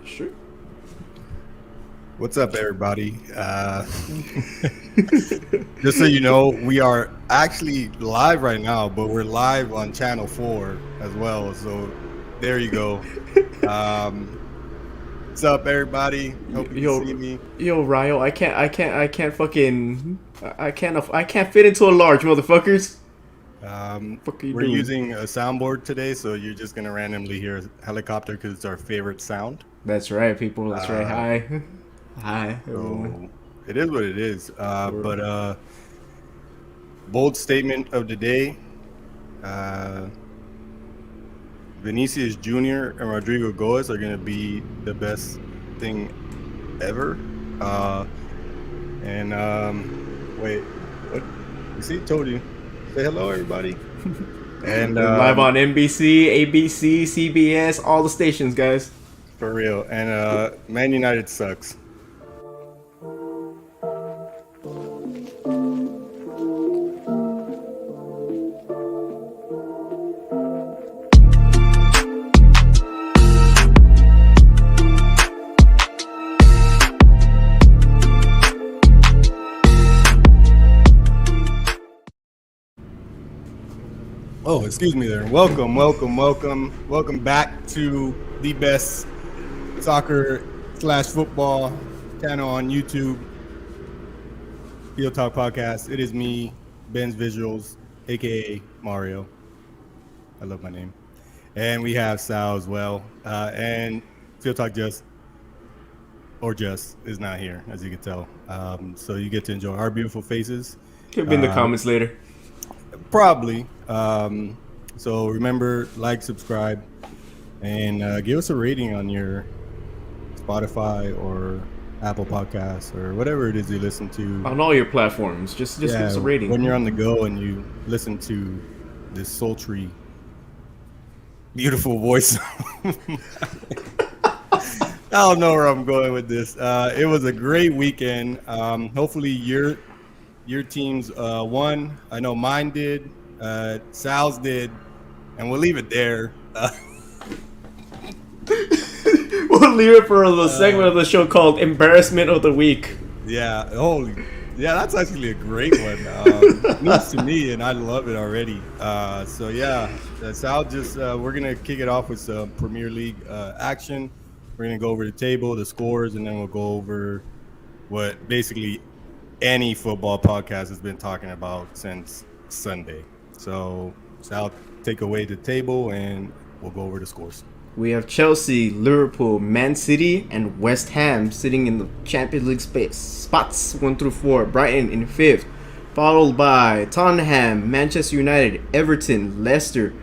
Sure. What's up, everybody? Just so you know, we are actually live right now, but we're live on Channel 4 as well. So there you go. What's up, everybody? Hope you can see me. Yo, Ryo, I can't fit into a large, motherfuckers. Fuck are you We're doing? using a soundboard today, so you're just gonna randomly hear a helicopter because it's our favorite sound. That's right, people. That's right. Hi. Hi, everyone. So it is what it is. But bold statement of the day. Vinicius Jr. and Rodrigo Goes are going to be the best thing ever. Wait, what? You see, told you. Say hello, everybody. And Live on NBC, ABC, CBS, all the stations, guys. For real. And Man United sucks. Oh, excuse me there. Welcome back to the best soccer/football channel on YouTube, FieldTalk Podcast. It is me, Ben's Visuals, aka Mario. I love my name. And we have Sal as well. And FieldTalk just is not here, as you can tell. So you get to enjoy our beautiful faces. Could be in the comments later. Probably. So remember, like, subscribe, and give us a rating on your Spotify or Apple Podcasts or whatever it is you listen to. On all your platforms. Just give us a rating. When you're on the go and you listen to this sultry, beautiful voice. I don't know where I'm going with this. It was a great weekend. Hopefully your teams won. I know mine did. Sal's did, and we'll leave it there. We'll leave it for the segment of the show called "Embarrassment of the Week." Yeah, that's actually a great one. News to me, and I love it already. So yeah, Sal, we're gonna kick it off with some Premier League action. We're gonna go over the table, the scores, and then we'll go over what basically any football podcast has been talking about since Sunday. So Sal, take away the table and we'll go over the scores. We have Chelsea, Liverpool, Man City, and West Ham sitting in the Champions League spots 1 through 4. Brighton in 5th, followed by Tottenham, Manchester United, Everton, Leicester,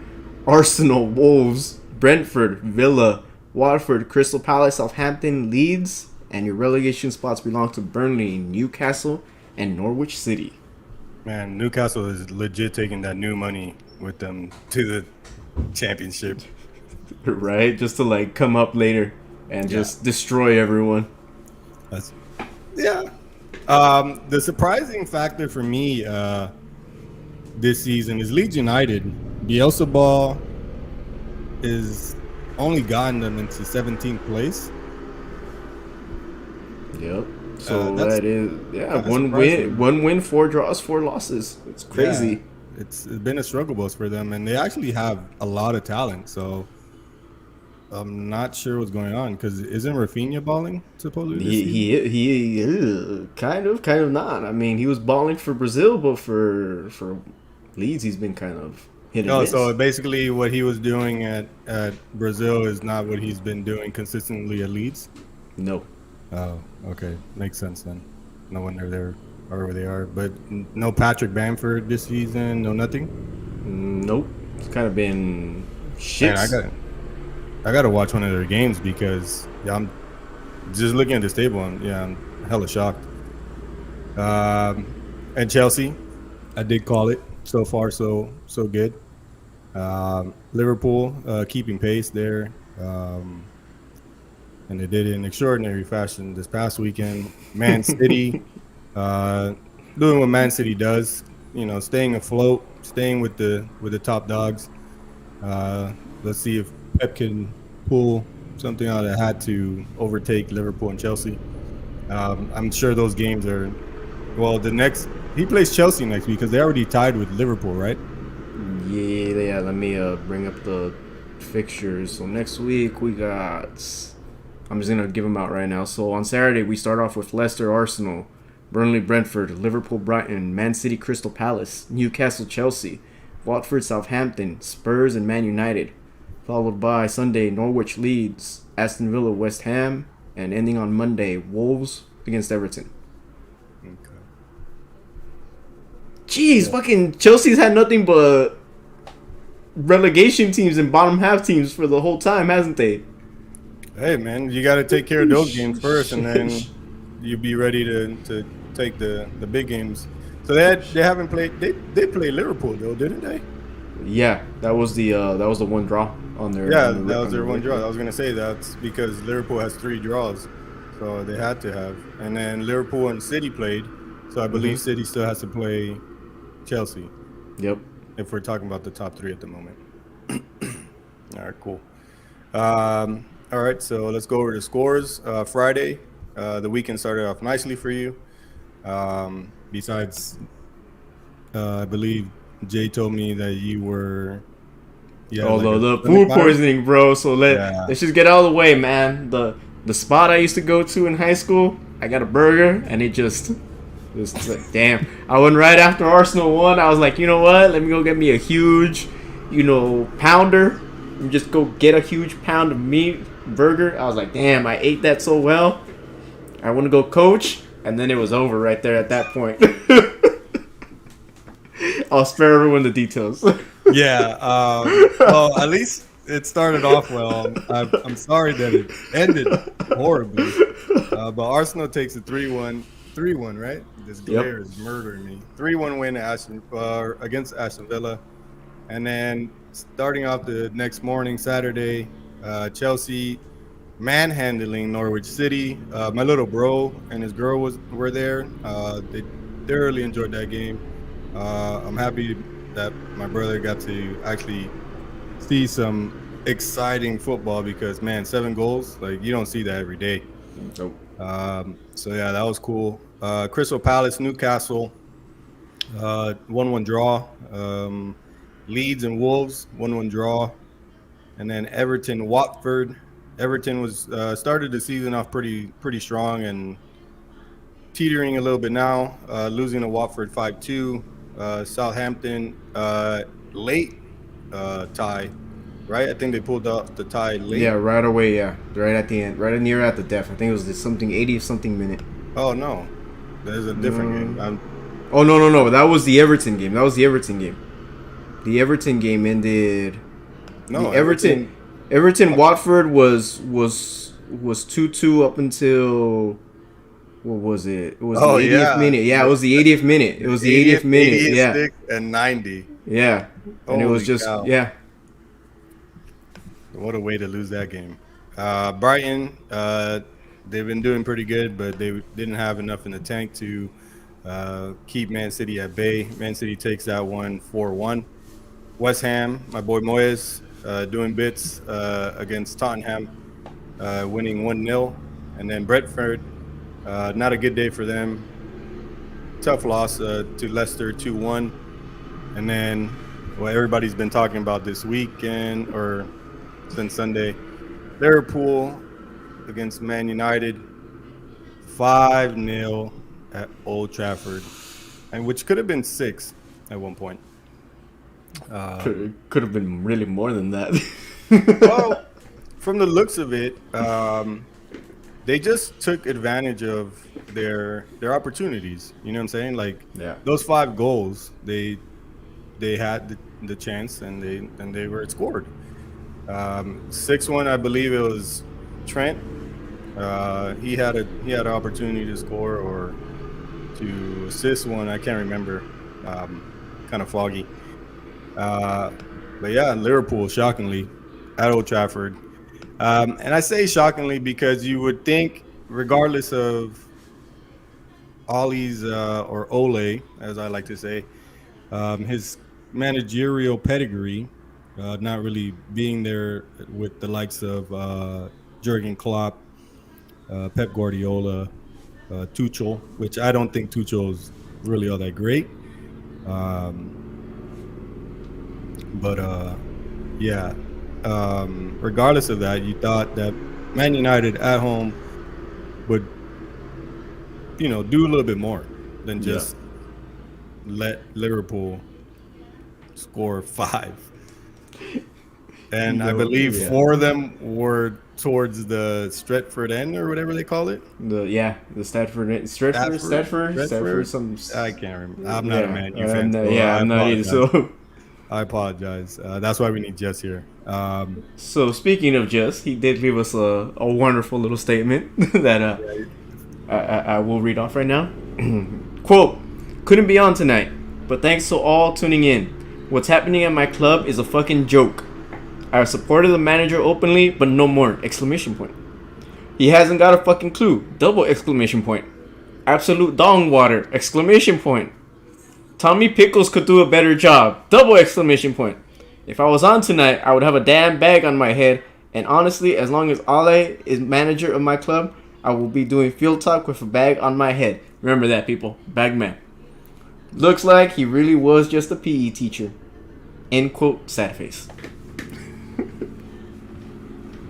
Arsenal, Wolves, Brentford, Villa, Watford, Crystal Palace, Southampton, Leeds, and your relegation spots belong to Burnley, Newcastle, and Norwich City. Man, Newcastle is legit taking that new money with them to the championship. Right? Just to come up later and just destroy everyone. The surprising factor for me this season is Leeds United. Bielsa ball is only gotten them into 17th place. Yep. So that is one win, 4 draws, 4 losses. It's crazy. Yeah, it's been a struggle bus for them, and they actually have a lot of talent. So I'm not sure what's going on because isn't Rafinha balling supposedly? He kind of not. I mean, he was balling for Brazil, but for Leeds, he's been kind of hit and miss. So basically, what he was doing at Brazil is not what he's been doing consistently at Leeds. No. Oh, okay. Makes sense then. No wonder they're wherever they are. But no Patrick Bamford this season, no nothing? Nope. It's kind of been shit. Man, I gotta watch one of their games because I'm just looking at this table and I'm hella shocked. And Chelsea, I did call it. So far, so good. Liverpool keeping pace there. And they did it in extraordinary fashion this past weekend. Man City, doing what Man City does, staying afloat, staying with the top dogs. Let's see if Pep can pull something that had to overtake Liverpool and Chelsea. I'm sure those games are. Well, the next he plays Chelsea next week because they already tied with Liverpool, right? Yeah. Let me bring up the fixtures. So next week we got. I'm just gonna give them out right now. So on Saturday we start off with Leicester, Arsenal, Burnley, Brentford, Liverpool, Brighton, Man City, Crystal Palace, Newcastle, Chelsea, Watford, Southampton, Spurs, and Man United. Followed by Sunday, Norwich, Leeds, Aston Villa, West Ham, and ending on Monday, Wolves against Everton. Okay. Jeez, Yeah. fucking Chelsea's had nothing but relegation teams and bottom half teams for the whole time, hasn't they? Hey, man, you got to take care of those games first, and then you be ready to take the big games. So they haven't played. They played Liverpool though, didn't they? Yeah, that was the one draw on their Yeah, on that was on their their one draw. I record. was gonna say that's because Liverpool has 3 draws, so they had to have. And then Liverpool and City played, so I believe City still has to play Chelsea Yep. if we're talking about the top 3 at the moment. All right, cool. All right, so let's go over the scores. Friday, the weekend started off nicely for you. Besides, I believe Jay told me that you had Oh, like a the stomach food virus. poisoning, bro. So Yeah. let's just get out of the way, man. The spot I used to go to in high school, I got a burger, and it just was like, damn. I went right after Arsenal won. I was like, you know what? Let me go get me a huge, pounder, and just go get a huge pound of meat burger. I was like, damn, I ate that so well. I want to go coach, and then it was over right there at that point. I'll spare everyone the details. Yeah. Well, at least it started off well. I'm sorry that it ended horribly. But Arsenal takes a 3-1, 3-1, right? This Yep. glare is murdering me. 3-1 win against Aston Villa. And then starting off the next morning, Saturday, Chelsea manhandling Norwich City. My little bro and his girl were there. They thoroughly enjoyed that game. I'm happy that my brother got to actually see some exciting football because, man, 7 goals, like you don't see that every day. Nope. So yeah, that was cool. Crystal Palace, Newcastle, 1-1 draw. Leeds and Wolves, 1-1 draw. And then Everton, Watford. Everton was started the season off pretty strong and teetering a little bit now, losing to Watford 5-2. Southampton late tie, right? I think they pulled off the tie Yeah, late. right away. Yeah, right at the end, right near at the death. I think it was something 80 something minute. Oh no, there's a different game. Oh no! That was the Everton game. That was the Everton game. The Everton game ended. No, The Everton Watford was 2-2 up until what was it? It was the Oh 80th yeah, minute. Yeah, it was the 80th minute. It was the 80th 80th, minute. Yeah, 86, and 90. yeah, and it was Holy just cow! yeah. What a way to lose that game. Brighton, they've been doing pretty good, but they didn't have enough in the tank to keep Man City at bay. Man City takes that one 4-1. West Ham, my boy Moyes, doing bits against Tottenham, winning 1-0. And then Brentford, not a good day for them. Tough loss to Leicester 2-1. And then, well, everybody's been talking about this weekend or since Sunday, Liverpool against Man United, 5-0 at Old Trafford, and which could have been 6 at one point. Could have been really more than that. Well, from the looks of it, they just took advantage of their opportunities. You know what I'm saying? Like Yeah. those 5 goals, they had the chance and they were scored. 6-1, I believe it was Trent. He had an opportunity to score or to assist one. I can't remember. Kind of foggy. But yeah, Liverpool, shockingly, at Old Trafford. And I say shockingly because you would think, regardless of Ollie's or Ole, as I like to say, his managerial pedigree, not really being there with the likes of Jurgen Klopp, Pep Guardiola, Tuchel, which I don't think Tuchel is really all that great. Um, but yeah, regardless of that, you thought that Man United at home would, do a little bit more than Yeah. just let Liverpool score 5. And I believe Yeah. 4 of them were towards the Stretford end or whatever they call it. The Stratford, some. I can't remember. I'm not a Yeah, Man U fan, so yeah, I I'm not either. apologize. So, I apologize. That's why we need Jess here. so speaking of Jess, he did leave us a wonderful little statement that I will read off right now. Quote: "Couldn't be on tonight, but thanks to all tuning in. What's happening at my club is a fucking joke. I have supported the manager openly, but no more! Exclamation point. He hasn't got a fucking clue! Double exclamation point. Absolute dong water! Exclamation point. Tommy Pickles could do a better job! Double exclamation point. If I was on tonight, I would have a damn bag on my head. And honestly, as long as Ale is manager of my club, I will be doing FieldTalk with a bag on my head. Remember that, people. Bag man. Looks like he really was just a PE teacher." End quote. Sad face.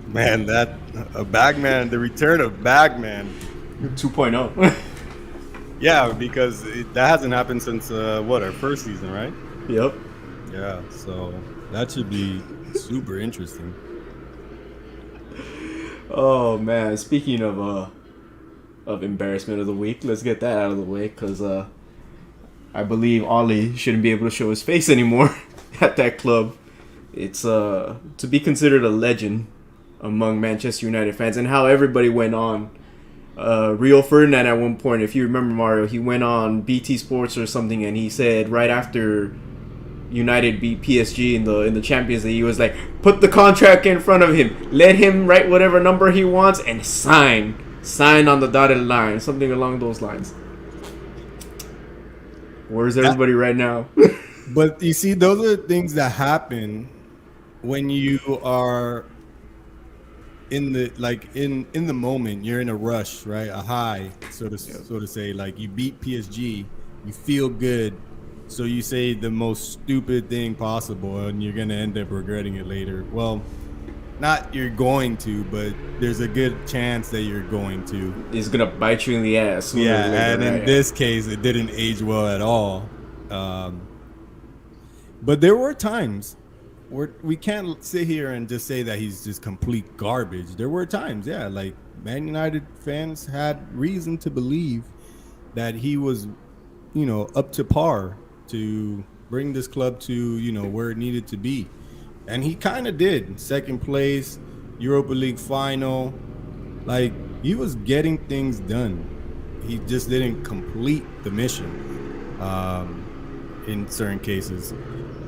Man, a Bagman, the return of Bagman. 2.0. Yeah, because that hasn't happened since our first season, right? Yep. Yeah, so that should be super interesting. Oh man, speaking of embarrassment of the week, let's get that out of the way because I believe Ollie shouldn't be able to show his face anymore at that club. It's to be considered a legend among Manchester United fans, and how everybody went on. Rio Ferdinand at one point, if you remember, Mario, he went on BT Sports or something, and he said right after United beat PSG in the Champions League, he was like, "Put the contract in front of him, let him write whatever number he wants, and sign on the dotted line," something along those lines. Where's everybody right now? But you see, those are things that happen when you are in the moment. You're in a rush, right? A high, so to say. Like, you beat PSG, you feel good, so you say the most stupid thing possible, and you're gonna end up regretting it later. Well, not you're going to, but there's a good chance that you're going to. It's gonna bite you in the ass. Yeah, and in this case, it didn't age well at all. But there were times where we can't sit here and just say that he's just complete garbage. There were times, yeah, like Man United fans had reason to believe that he was, up to par to bring this club to, where it needed to be. And he kind of did. Second place, Europa League final. Like, he was getting things done. He just didn't complete the mission in certain cases.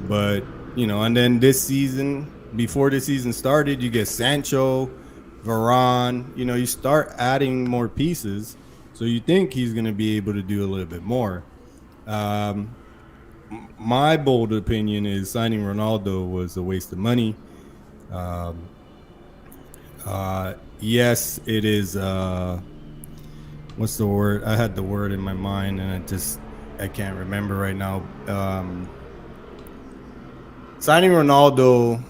But, and then this season, before this season started, you get Sancho, Varane. You start adding more pieces. So you think he's going to be able to do a little bit more. My bold opinion is signing Ronaldo was a waste of money. Yes, it is. What's the word? I had the word in my mind, and I can't remember right now. Signing Ronaldo,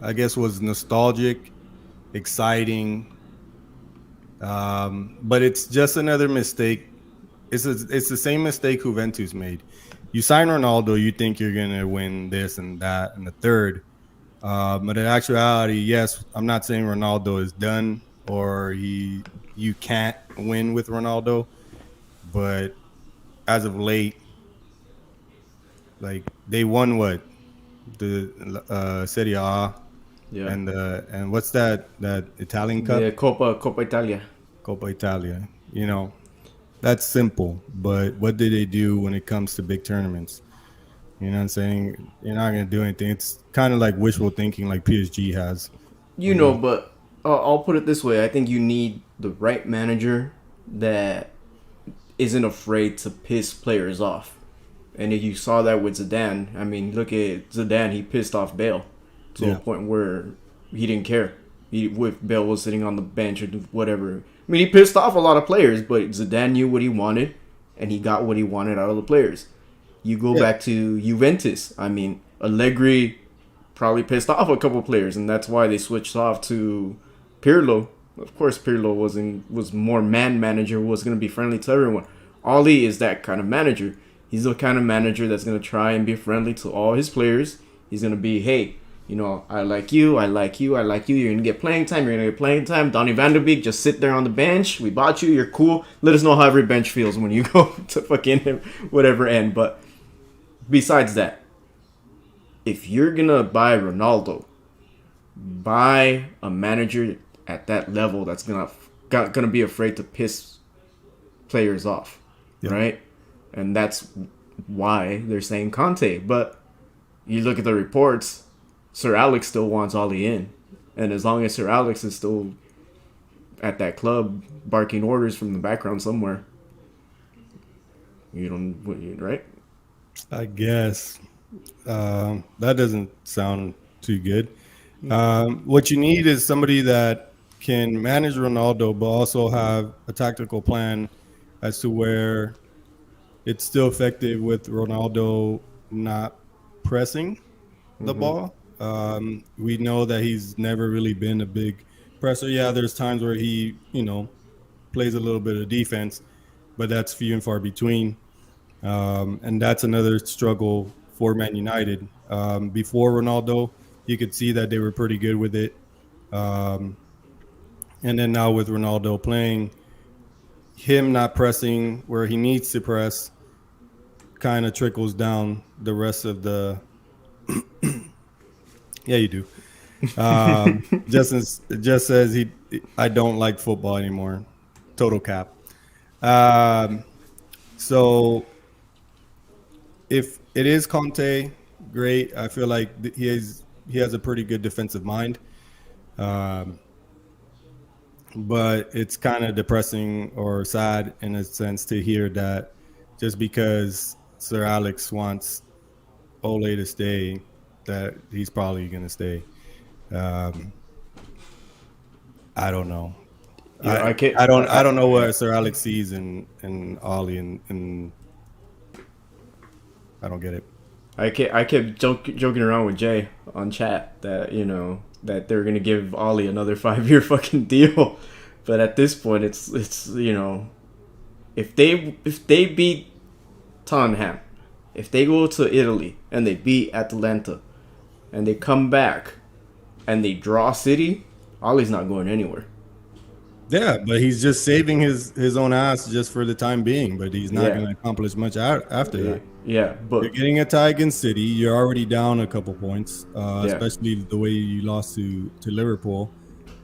I guess, was nostalgic, exciting, but it's just another mistake. It's the same mistake Juventus made. You sign Ronaldo, you think you're gonna win this and that and the third, but in actuality, yes, I'm not saying Ronaldo is done or you can't win with Ronaldo, but as of late, like, they won what, the Serie A, Yeah. and what's that Italian cup? The Coppa Italia. Coppa Italia. That's simple, but what do they do when it comes to big tournaments? You know what I'm saying? You're not going to do anything. It's kind of like wishful thinking, like PSG has. But I'll put it this way. I think you need the right manager that isn't afraid to piss players off. And if you saw that with Zidane, I mean, look at Zidane. He pissed off Bale to a point where he didn't care. With Bale was sitting on the bench or whatever. I mean, he pissed off a lot of players, but Zidane knew what he wanted, and he got what he wanted out of the players. You go back to Juventus. I mean, Allegri probably pissed off a couple players, and that's why they switched off to Pirlo. Of course, Pirlo was more man manager, was going to be friendly to everyone. Oli is that kind of manager. He's the kind of manager that's going to try and be friendly to all his players. He's going to be, hey, I like you, I like you, I like you. You're going to get playing time, you're going to get playing time. Donny van de Beek, just sit there on the bench. We bought you, you're cool. Let us know how every bench feels when you go to fucking whatever end. But besides that, if you're going to buy Ronaldo, buy a manager at that level that's gonna be afraid to piss players off, right? And that's why they're saying Conte. But you look at the reports, Sir Alex still wants Oli in, and as long as Sir Alex is still at that club barking orders from the background somewhere, you don't, right? I guess that doesn't sound too good. What you need is somebody that can manage Ronaldo, but also have a tactical plan as to where it's still effective with Ronaldo not pressing the ball. We know that he's never really been a big presser. Yeah, there's times where he, plays a little bit of defense, but that's few and far between. And that's another struggle for Man United. Before Ronaldo, you could see that they were pretty good with it. And then now with Ronaldo playing, him not pressing where he needs to press kind of trickles down the rest of the yeah, you do. Just says I don't like football anymore. Total cap. So if it is Conte, great. I feel like he has a pretty good defensive mind. But it's kind of depressing or sad in a sense to hear that just because Sir Alex wants Ole to stay, that he's probably going to stay. I don't know. Yeah, I don't know what Sir Alex sees in Ollie, and I don't get it. I kept joking around with Jay on chat that that they're gonna give Ollie another 5-year fucking deal, but at this point it's if they beat Tottenham, if they go to Italy and they beat Atlanta, and they come back and they draw City, Ollie's not going anywhere. Yeah, but he's just saving his own ass just for the time being, but he's not going to accomplish much after that. Yeah, but you're getting a tie against City. You're already down a couple points, especially the way you lost to Liverpool.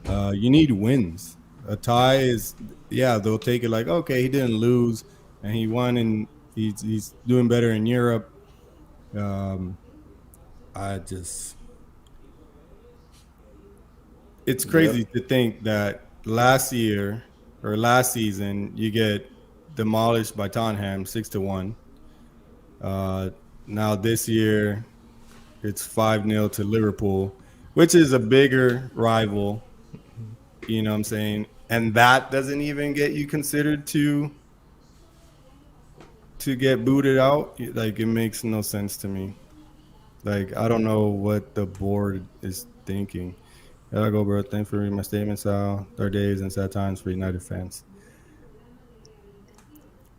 You need wins. A tie is, they'll take it like, okay, he didn't lose, and he won, and he's doing better in Europe. It's crazy to think that last season you get demolished by Tottenham 6-1. Now this year it's 5-0 to Liverpool, which is a bigger rival. You know what I'm saying? And that doesn't even get you considered to get booted out. Like, it makes no sense to me. Like, I don't know what the board is thinking. There I go, bro. Thanks for reading my statements. There are days and sad times for United fans.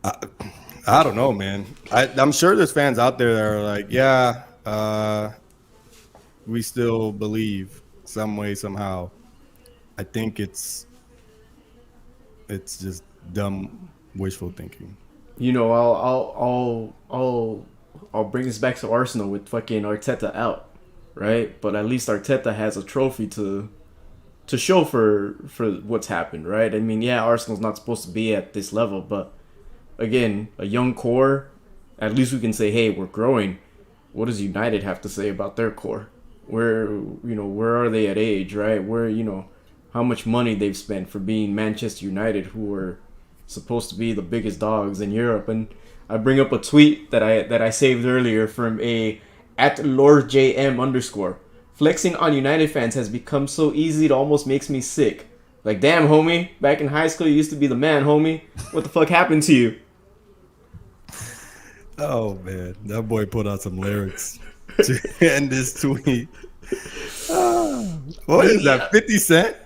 I don't know, man. I'm sure there's fans out there that are like, we still believe some way, somehow. I think it's just dumb wishful thinking. I'll bring this back to Arsenal with fucking Arteta out, right? But at least Arteta has a trophy to show for what's happened, right? I mean, Arsenal's not supposed to be at this level, but again, a young core, at least we can say, hey, we're growing. What does United have to say about their core? Where are they at age, right? Where, how much money they've spent for being Manchester United, who are supposed to be the biggest dogs in Europe. And I bring up a tweet that I saved earlier from @LordJM_. flexing on United fans has become so easy it almost makes me sick. Like, damn, homie, back in high school you used to be the man, homie. What the fuck happened to you? Oh man, that boy put out some lyrics to end this tweet. What is that? 50 Cent?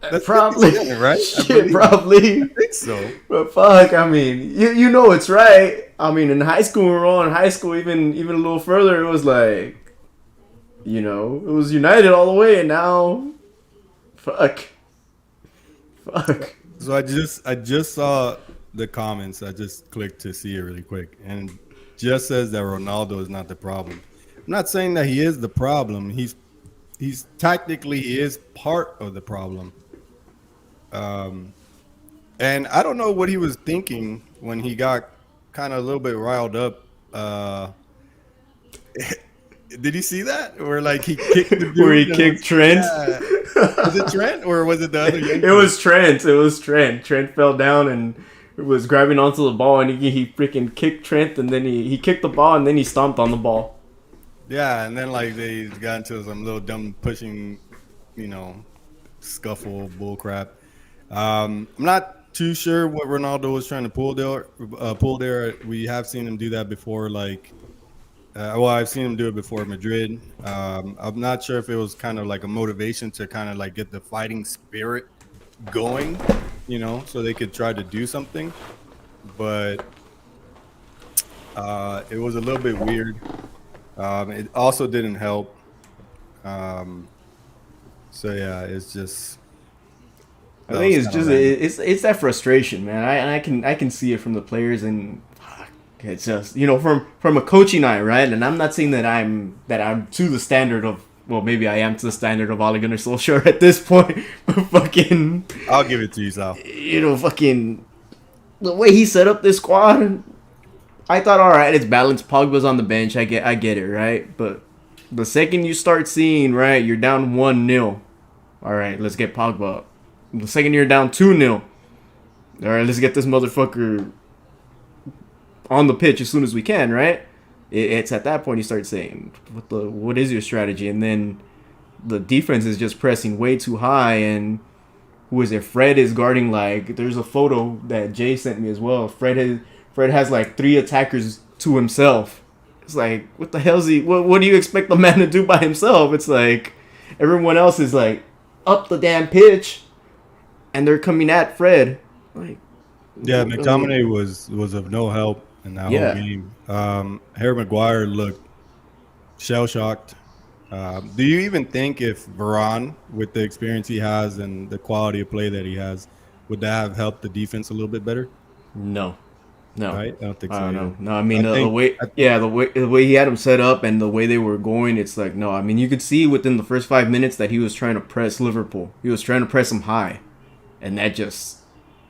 That's 50 Probably. Cent, right? Shit, probably. I think so. But fuck, I mean, you know it's right. I mean, in high school, we were all in high school, even a little further, it was like, you know, it was United all the way, and now, fuck. So I just saw the comments. I just clicked to see it really quick, and just says that Ronaldo is not the problem. I'm not saying that he is the problem. He's tactically he is part of the problem. And I don't know what he was thinking when he got kind of a little bit riled up. Did you see that? Where like he kicked the dude Where he kicked Trent? Yeah. Was it Trent or was it the other Yankee? It was Trent. Trent fell down and was grabbing onto the ball, and he freaking kicked Trent, and then he kicked the ball, and then he stomped on the ball. Yeah, and then like they got into some little dumb pushing, scuffle bull crap. I'm not too sure what Ronaldo was trying to pull there. We have seen him do that before, I've seen him do it before Madrid. I'm not sure if it was kind of like a motivation to kind of like get the fighting spirit going, so they could try to do something. But it was a little bit weird. It also didn't help. So yeah, it's just. I think it's just it's that frustration, man. I can see it from the players, and it's just from a coaching eye, right? And I'm not saying that I'm to the standard of, well, maybe I am to the standard of Ole Gunnar Solskjaer at this point, but fucking, I'll give it to you, Sal. Fucking the way he set up this squad, I thought, all right, it's balanced. Pogba's on the bench. I get it, right? But the second you start seeing, right, you're down 1-0. All right, let's get Pogba up. The second you're down 2-0, all right, let's get this motherfucker on the pitch as soon as we can, right? It's at that point you start saying, what is your strategy? And then the defense is just pressing way too high, and who is it? Fred is guarding, like, there's a photo that Jay sent me as well. Fred has like 3 attackers to himself. It's like, what the hell is he? What do you expect the man to do by himself? It's like everyone else is like up the damn pitch, and they're coming at Fred. Like, yeah, McTominay was of no help in that whole game. Harry Maguire looked shell shocked. Do you even think if Varane, with the experience he has and the quality of play that he has, would that have helped the defense a little bit better? No. Right? I don't think so. No. I mean, the way he had them set up and the way they were going, it's like, no. I mean, you could see within the first 5 minutes that he was trying to press Liverpool. He was trying to press them high, and that just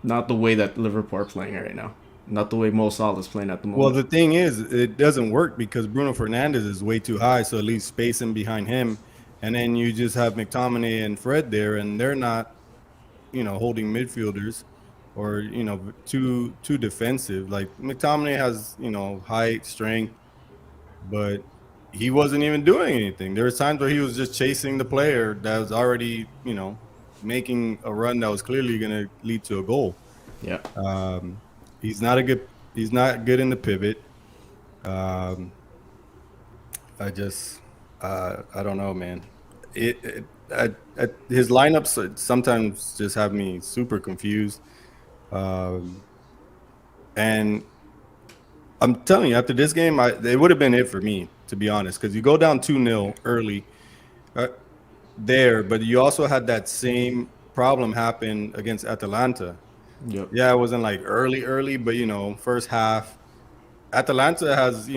not the way that Liverpool are playing right now. Not the way Mo Salah's playing at the moment. Well, the thing is, it doesn't work because Bruno Fernandes is way too high, so it leaves space in behind him, and then you just have McTominay and Fred there, and they're not, holding midfielders, or too defensive. Like McTominay has height, strength, but he wasn't even doing anything. There was times where he was just chasing the player that was already making a run that was clearly going to lead to a goal. Yeah. He's not good in the pivot. I don't know, man. His lineups sometimes just have me super confused. And I'm telling you, after this game, it would have been it for me, to be honest, because you go down 2-0 early there, but you also had that same problem happen against Atalanta. Yep. Yeah, it wasn't like early, but first half, Atalanta has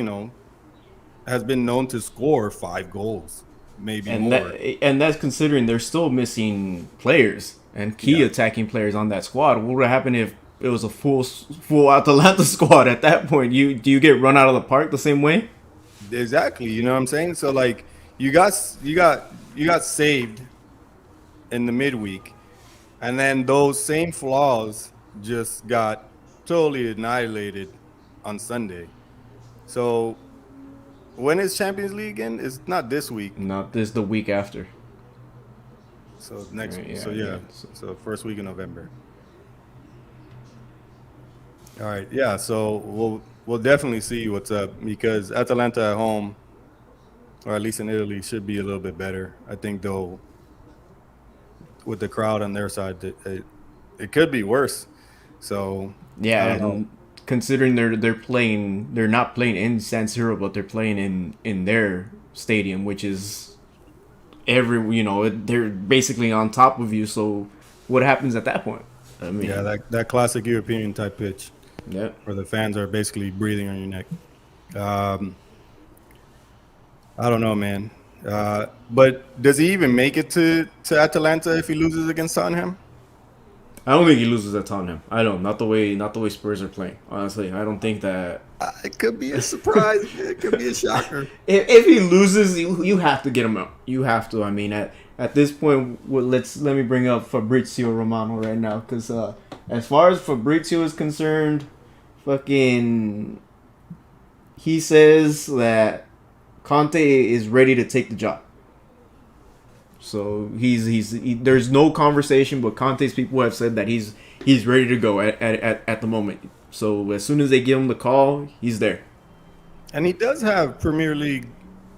been known to score 5 goals, maybe more. And that's considering they're still missing players and key attacking players on that squad. What would happen if it was a full Atalanta squad at that point? Do you get run out of the park the same way? Exactly. You know what I'm saying? So like you got saved in the midweek, and then those same flaws just got totally annihilated on Sunday. So When is Champions League again? It's not this week. Not this the week after. So next. Right, So yeah, yeah. yeah. So first week in November. All right. Yeah. So we'll definitely see what's up because Atalanta at home, or at least in Italy, should be a little bit better. I think though, with the crowd on their side, it could be worse. So I Yeah, don't know. and considering they're not playing in San Siro, but they're playing in their stadium, which is they're basically on top of you. So what happens at that point? I Yeah, mean, that classic European type pitch yeah. where the fans are basically breathing on your neck. Um, I don't know, man. But does he even make it to Atalanta if he loses against Tottenham? I don't think he loses at Tottenham. I don't. Not the way Spurs are playing. Honestly, I don't think that. It could be a surprise. It could be a shocker. If he loses, you have to get him out. You have to. I mean, at this point, let me bring up Fabrizio Romano right now, because as far as Fabrizio is concerned, fucking, he says that Conte is ready to take the job. So there's no conversation, but Conte's people have said that he's ready to go at the moment. So as soon as they give him the call, he's there. And he does have Premier League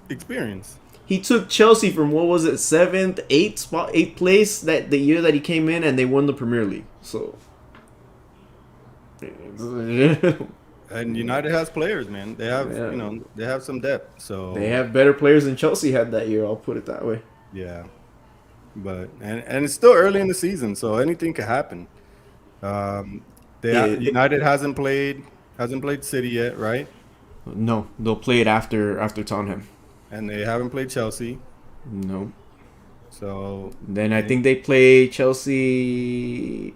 experience. He took Chelsea from what was it, eighth place that the year that he came in, and they won the Premier League. So And United has players, man. They have, yeah. they have some depth. So They have better players than Chelsea had that year. I'll put it that way. yeah, but and it's still early in the season, so anything could happen. Um, United hasn't played City yet, right? No, they'll play it after Tottenham. And they haven't played Chelsea. No. So Then I think they play Chelsea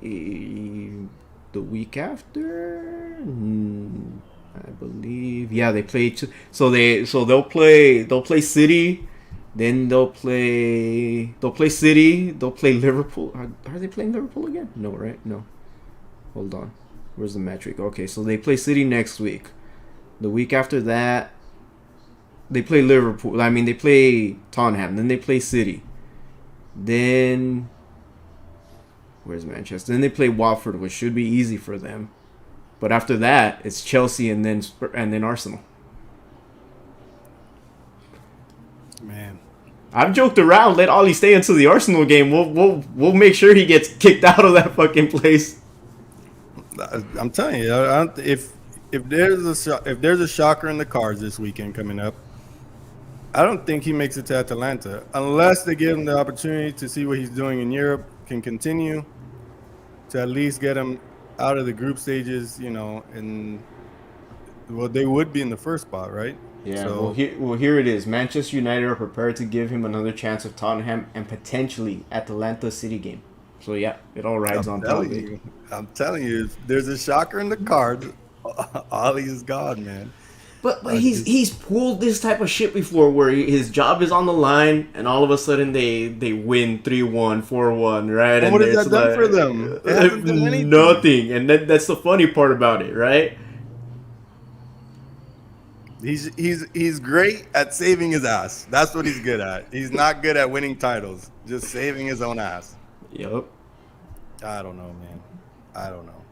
the week after. I believe. Yeah, they play. So they'll play City. Then they'll play City. They'll play Liverpool. Are they playing Liverpool again? No, right? No. Hold on. Where's the metric? Okay, so they play City next week. The week after that, they play Liverpool. I mean, they play Tottenham. Then they play City. Then where's Manchester? Then they play Watford, which should be easy for them. But after that, it's Chelsea and then Arsenal. man, I've joked around. Let Ollie stay until the Arsenal game. We'll make sure he gets kicked out of that fucking place. I'm telling you, if there's a shocker in the cards this weekend coming up, I don't think he makes it to Atalanta unless they give him the opportunity to see what he's doing in Europe, can continue to at least get him out of the group stages, and they would be in the first spot, right? Yeah. So, Here it is. Manchester United are prepared to give him another chance of Tottenham and potentially Atalanta City game. So yeah, it all rides on top of it. I'm telling you, if there's a shocker in the cards, Ollie is gone, man. But he's pulled this type of shit before, where his job is on the line, and all of a sudden they win 3-1, 4-1, right? And what has that done for them? It hasn't done anything. Nothing, and that's the funny part about it, right? He's great at saving his ass. That's what he's good at. He's not good at winning titles, just saving his own ass. Yep. I don't know, man. I don't know.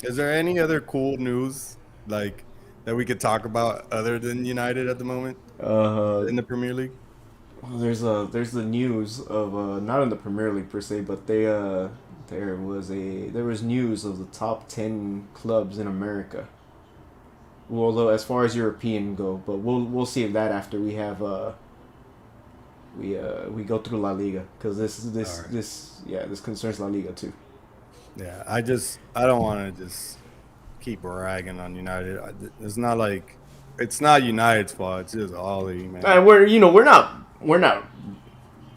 Is there any other cool news like that we could talk about other than United at the moment in the Premier League? Well, there's the news of not in the Premier League per se, but there was news of the top 10 clubs in America. Well, though, as far as European go, but we'll see if that after we have we go through La Liga, because this concerns La Liga too. Yeah, I don't want to just keep ragging on United. It's not United's fault. It's just Ollie, man. We're not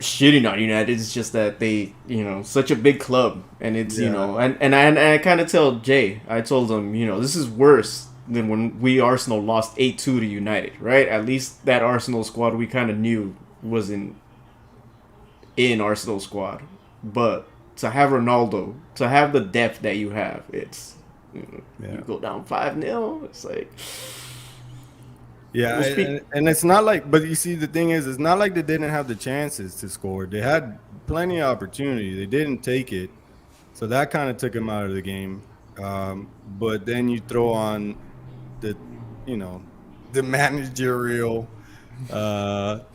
shitting on United. It's just that they, such a big club, and it's and I kind of tell Jay. I told him, this is worse than when we Arsenal lost 8-2 to United, right? At least that Arsenal squad we kind of knew was in Arsenal squad, but to have Ronaldo, to have the depth that you have, it's you go down 5-0. It's like Yeah, Well, speak. and it's not like, but you see, the thing is, it's not like they didn't have the chances to score. They had plenty of opportunity. They didn't take it, so that kind of took them out of the game. But then you throw on the, you know, the managerial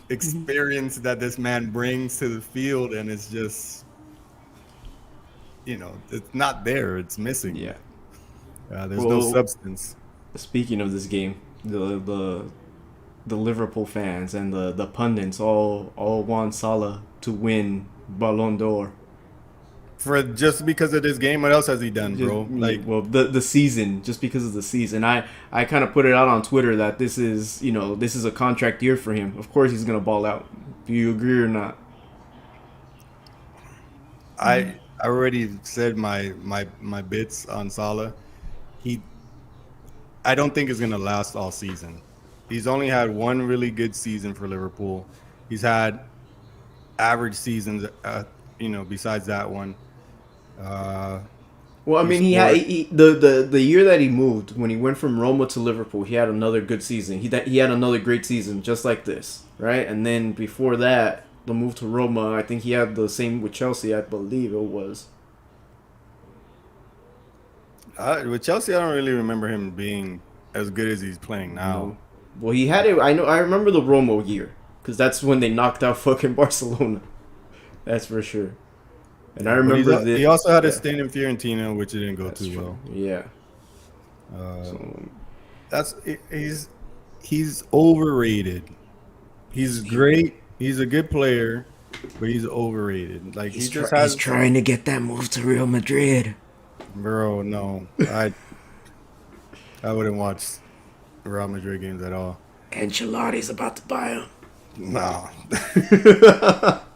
experience that this man brings to the field, and it's just, it's not there. It's missing. Yeah. There's no Well, substance. speaking of this game, the Liverpool fans and the pundits all want Salah to win Ballon d'Or. For just because of this game, what else has he done, Just, bro? Like, well, the season, just because of the season. I kind of put it out on Twitter that this is this is a contract year for him. Of course, he's gonna ball out. Do you agree or not? I already said my bits on Salah. He, I don't think is gonna last all season. He's only had one really good season for Liverpool. He's had average seasons, besides that one. Well, I He mean, scored. the year that he moved when he went from Roma to Liverpool, he had another good season. He had another great season, just like this, right? And then before that, the move to Roma, I think he had the same with Chelsea. I believe it was. With Chelsea, I don't really remember him being as good as he's playing now. No. Well, he had it. I know. I remember the Roma year because that's when they knocked out fucking Barcelona. That's for sure. And I But remember he also had a yeah, stint in Fiorentina, which didn't go that's too true. well. Yeah. Uh, So that's he's overrated. He's great. He's a good player, but he's overrated. Like he just he's has, trying to get that move to Real Madrid. bro. No, I wouldn't watch Real Madrid games at all. Ancelotti's about to buy him. No,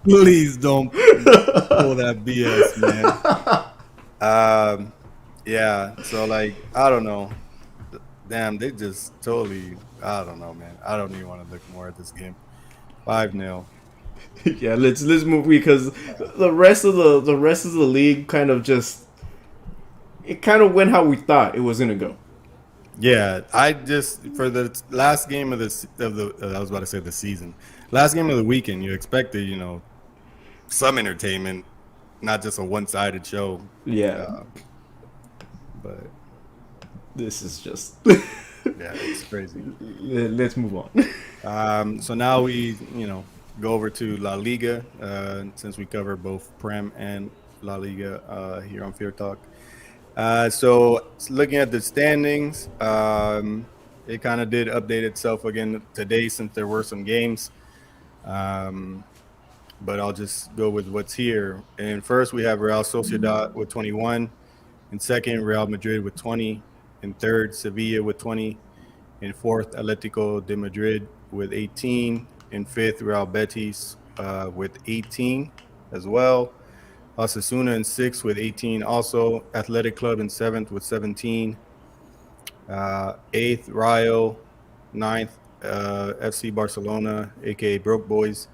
please don't pull that BS, man. Yeah. So like, I don't know. Damn, they just totally. I don't know, man. I don't even want to look more at this game. 5-0. Yeah, let's move because the rest of the league kind of just it kind of went how we thought it was gonna go. Yeah, I just for the last game of the I was about to say the season, last game of the weekend. You expected, some entertainment, not just a one-sided show. Yeah, Uh, but this is just. yeah, it's crazy. Let's move on. So now we, go over to La Liga, since we cover both Prem and La Liga here on FieldTalk. So looking at the standings, it kind of did update itself again today since there were some games. But I'll just go with what's here. And first, we have Real Sociedad with 21. In second, Real Madrid with 20. In third, Sevilla with 20. In fourth, Atletico de Madrid with 18. In fifth, Real Betis with 18 as well. Osasuna in sixth with 18 also. Athletic Club in seventh with 17. Eighth, Rayo. Ninth, FC Barcelona, a.k.a. Broke Boys.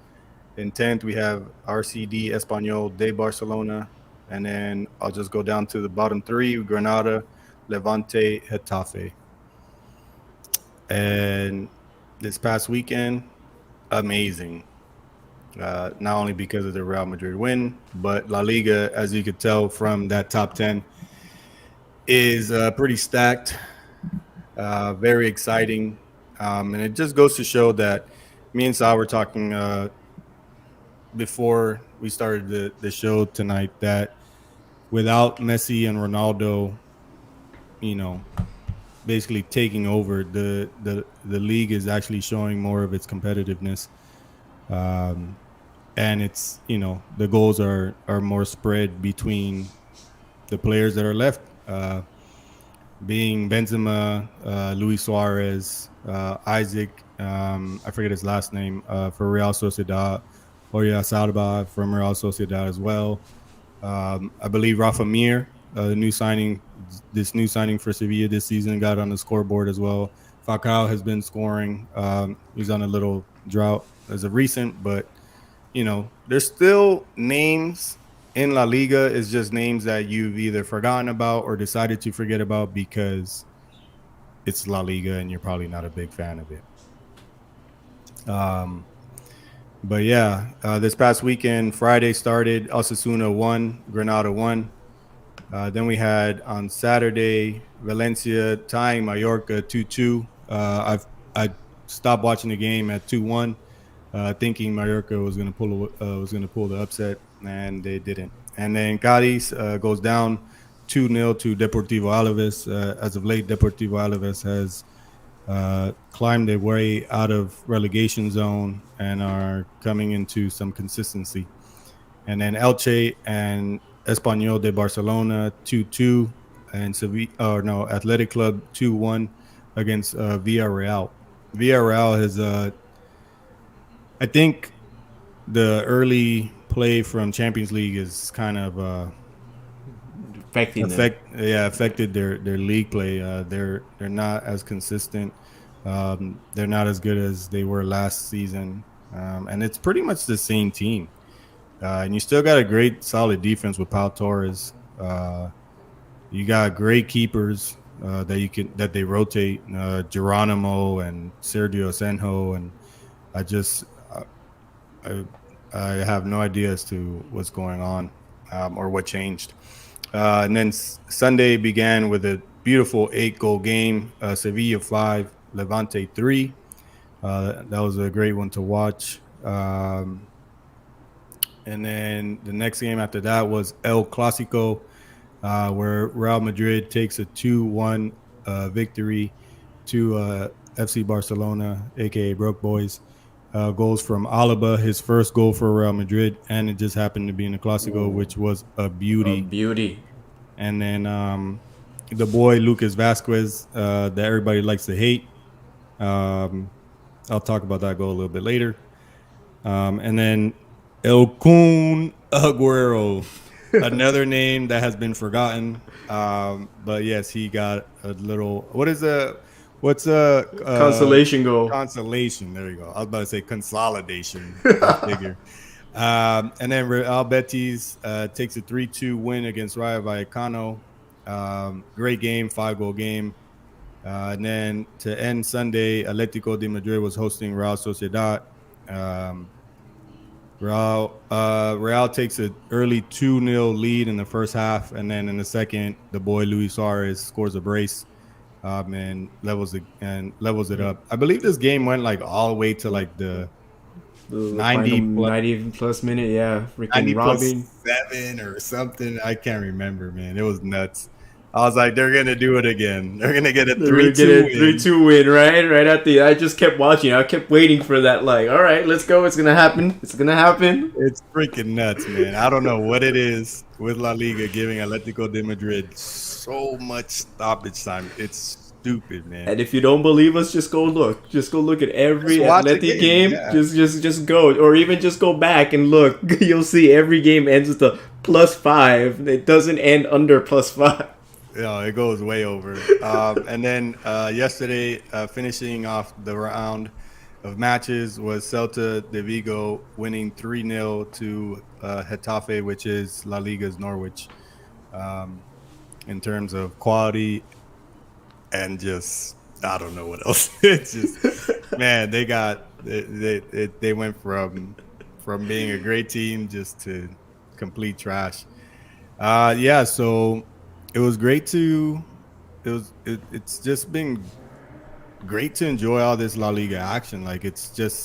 In 10th, we have RCD Español de Barcelona. And then I'll just go down to the bottom three, Granada, Levante, Getafe. And this past weekend, amazing. Not only because of the Real Madrid win, but La Liga, as you could tell from that top 10, is pretty stacked, very exciting. And it just goes to show that me and Sal were talking before we started the show tonight that without Messi and Ronaldo, basically taking over, the league is actually showing more of its competitiveness. And it's, the goals are more spread between the players that are left, being Benzema, Luis Suarez, Isaac, I forget his last name, for Real Sociedad, Oya Salba from Real Sociedad as well. I believe Rafa Mir, this new signing for Sevilla this season, got on the scoreboard as well. Falcao has been scoring. He's on a little drought as of recent, but there's still names in La Liga. It's just names that you've either forgotten about or decided to forget about because it's La Liga and you're probably not a big fan of it. Um, but yeah, this past weekend, Friday started. Osasuna won, Granada won. Then we had on Saturday Valencia tying Mallorca 2-2. I stopped watching the game at 2-1, thinking Mallorca was going to pull the upset, and they didn't. And then Cadiz goes down 2-0 to Deportivo Alaves. As of late, Deportivo Alaves has climbed their way out of relegation zone and are coming into some consistency. And then Elche and Espanyol de Barcelona 2-2, and Sevilla, or no, Athletic Club 2-1 against Villarreal. Villarreal has, I think, the early play from Champions League is kind of Affecting them. affected their league play. They're not as consistent. They're not as good as they were last season, and it's pretty much the same team. And you still got a great, solid defense with Pau Torres. You got great keepers that they rotate, Geronimo and Sergio Senjo, and I just I, I have no idea as to what's going on or what changed. And then Sunday began with a beautiful 8-goal game. Sevilla 5, Levante 3. That was a great one to watch. And then the next game after that was El Clasico, where Real Madrid takes a 2-1 victory to FC Barcelona, aka Broke Boys. Goals from Alaba, his first goal for Real Madrid, and it just happened to be in the Clasico, which was a A beauty. beauty. And then the boy Lucas Vasquez, that everybody likes to hate. I'll talk about that goal a little bit later. And then El Kun Aguero, another name that has been forgotten. But yes, he got a little. What's a Consolation goal. consolation? There you go. I was about to say consolidation. Go figure. And then Real Betis takes a 3-2 win against Rayo Vallecano. Great game, 5-goal game. And then to end Sunday, Atletico de Madrid was hosting Real Sociedad. Real takes an early 2-0 lead in the first half, and then in the second, the boy Luis Suarez scores a brace and levels it up. I believe this game went like all the way to like the The 90 final plus, 90 plus minute, yeah. Freaking 90 plus Robin. 7 or something. I can't remember, man. It was nuts. I was like, they're gonna do it again. They're gonna get a They're gonna 3-2 get a win. 3-2 win, right? Right at the. I just kept watching. I kept waiting for that. Like, all right, let's go. It's gonna happen. It's gonna happen. It's freaking nuts, man. I don't know what it is with La Liga giving Atletico de Madrid so much stoppage time. It's stupid, man. And if you don't believe us, just go look. Just go look at every Just watch the Athletic game, game. yeah. Just go, or even just go back and look. You'll see every game ends with a +5. It doesn't end under +5. It goes way over. And then yesterday, finishing off the round of matches was Celta de Vigo winning 3-0 to Getafe, which is La Liga's Norwich, in terms of quality and just I don't know what else. It's just man, they went from being a great team just to complete trash. Yeah, so it was great it's just been great to enjoy all this La Liga action. Like it's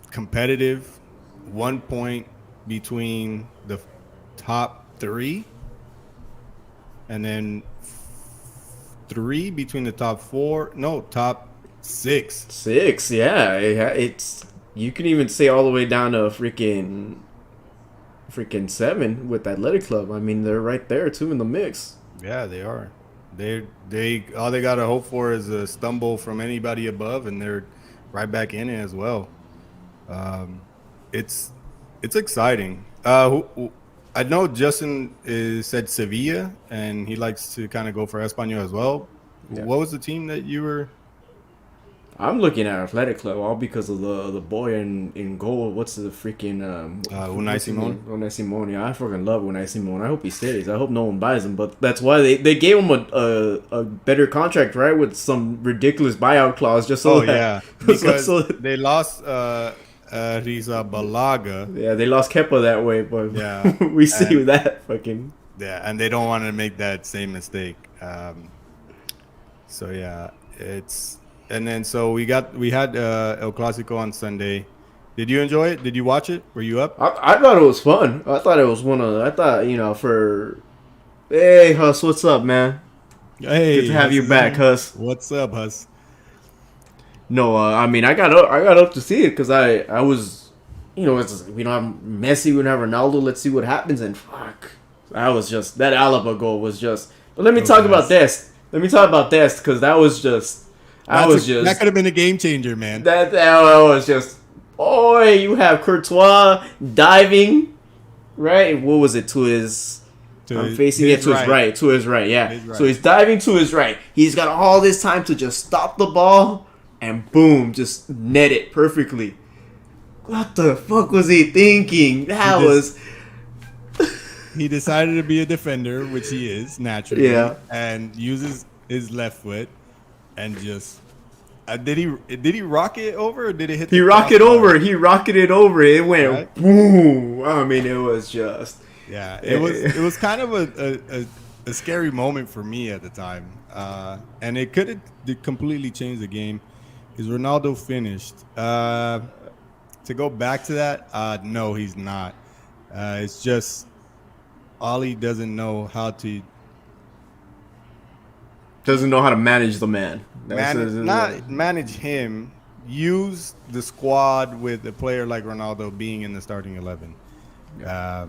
competitive. 1 point between the top 3, and then 3 between the top 4. No, top 6. 6, yeah. It's you can even say all the way down to freaking 7 with Athletic Club. I mean, they're right there too in the mix. Yeah, they are. They all they gotta hope for is a stumble from anybody above, and they're right back in it as well. It's exciting. I know Justin said Sevilla, and he likes to kind of go for Espanyol as well. Yeah. What was the team that you were? I'm looking at Atletico all because of the boy in goal. What's the freaking Unai Simon. Unai Simon. Yeah, I fucking love Unai Simon. I hope he stays. I hope no one buys him. But that's why they gave him a better contract, right? With some ridiculous buyout clause, just so yeah, because they lost Rizabalaga. Yeah, they lost Kepa that way, but yeah, we see that fucking. Yeah, and they don't want to make that same mistake. So yeah, it's. And then so we had El Clasico on Sunday. Did you enjoy it? Did you watch it? Were you up? I thought it was fun. I thought it was for. Hey Huss, what's up, man? Hey, good to have you back, Huss. What's up, Huss? No, I mean I got up to see it because I was, it's we don't have Messi, we don't have Ronaldo. Let's see what happens, and fuck, that was just that Alaba goal was just. But let me talk about this. Let me talk about this because that was just. That could have been a game changer, man. That was just. Oh, you have Courtois diving, right? What was it to his? I'm facing it to his right. To his right, yeah. His right. So he's diving to his right. He's got all this time to just stop the ball and boom, just net it perfectly. What the fuck was he thinking? He decided to be a defender, which he is naturally, and uses his left foot. And just did he rock it over or did it hit? He rocketed over. He rocketed over. It went boom. I mean, it was just It was kind of a scary moment for me at the time, and it could have completely changed the game because Ronaldo finished. To go back to that, no, he's not. It's just Ollie doesn't know how to. Doesn't know how to manage the man. Not manage him. Use the squad with a player like Ronaldo being in the starting 11. Yeah.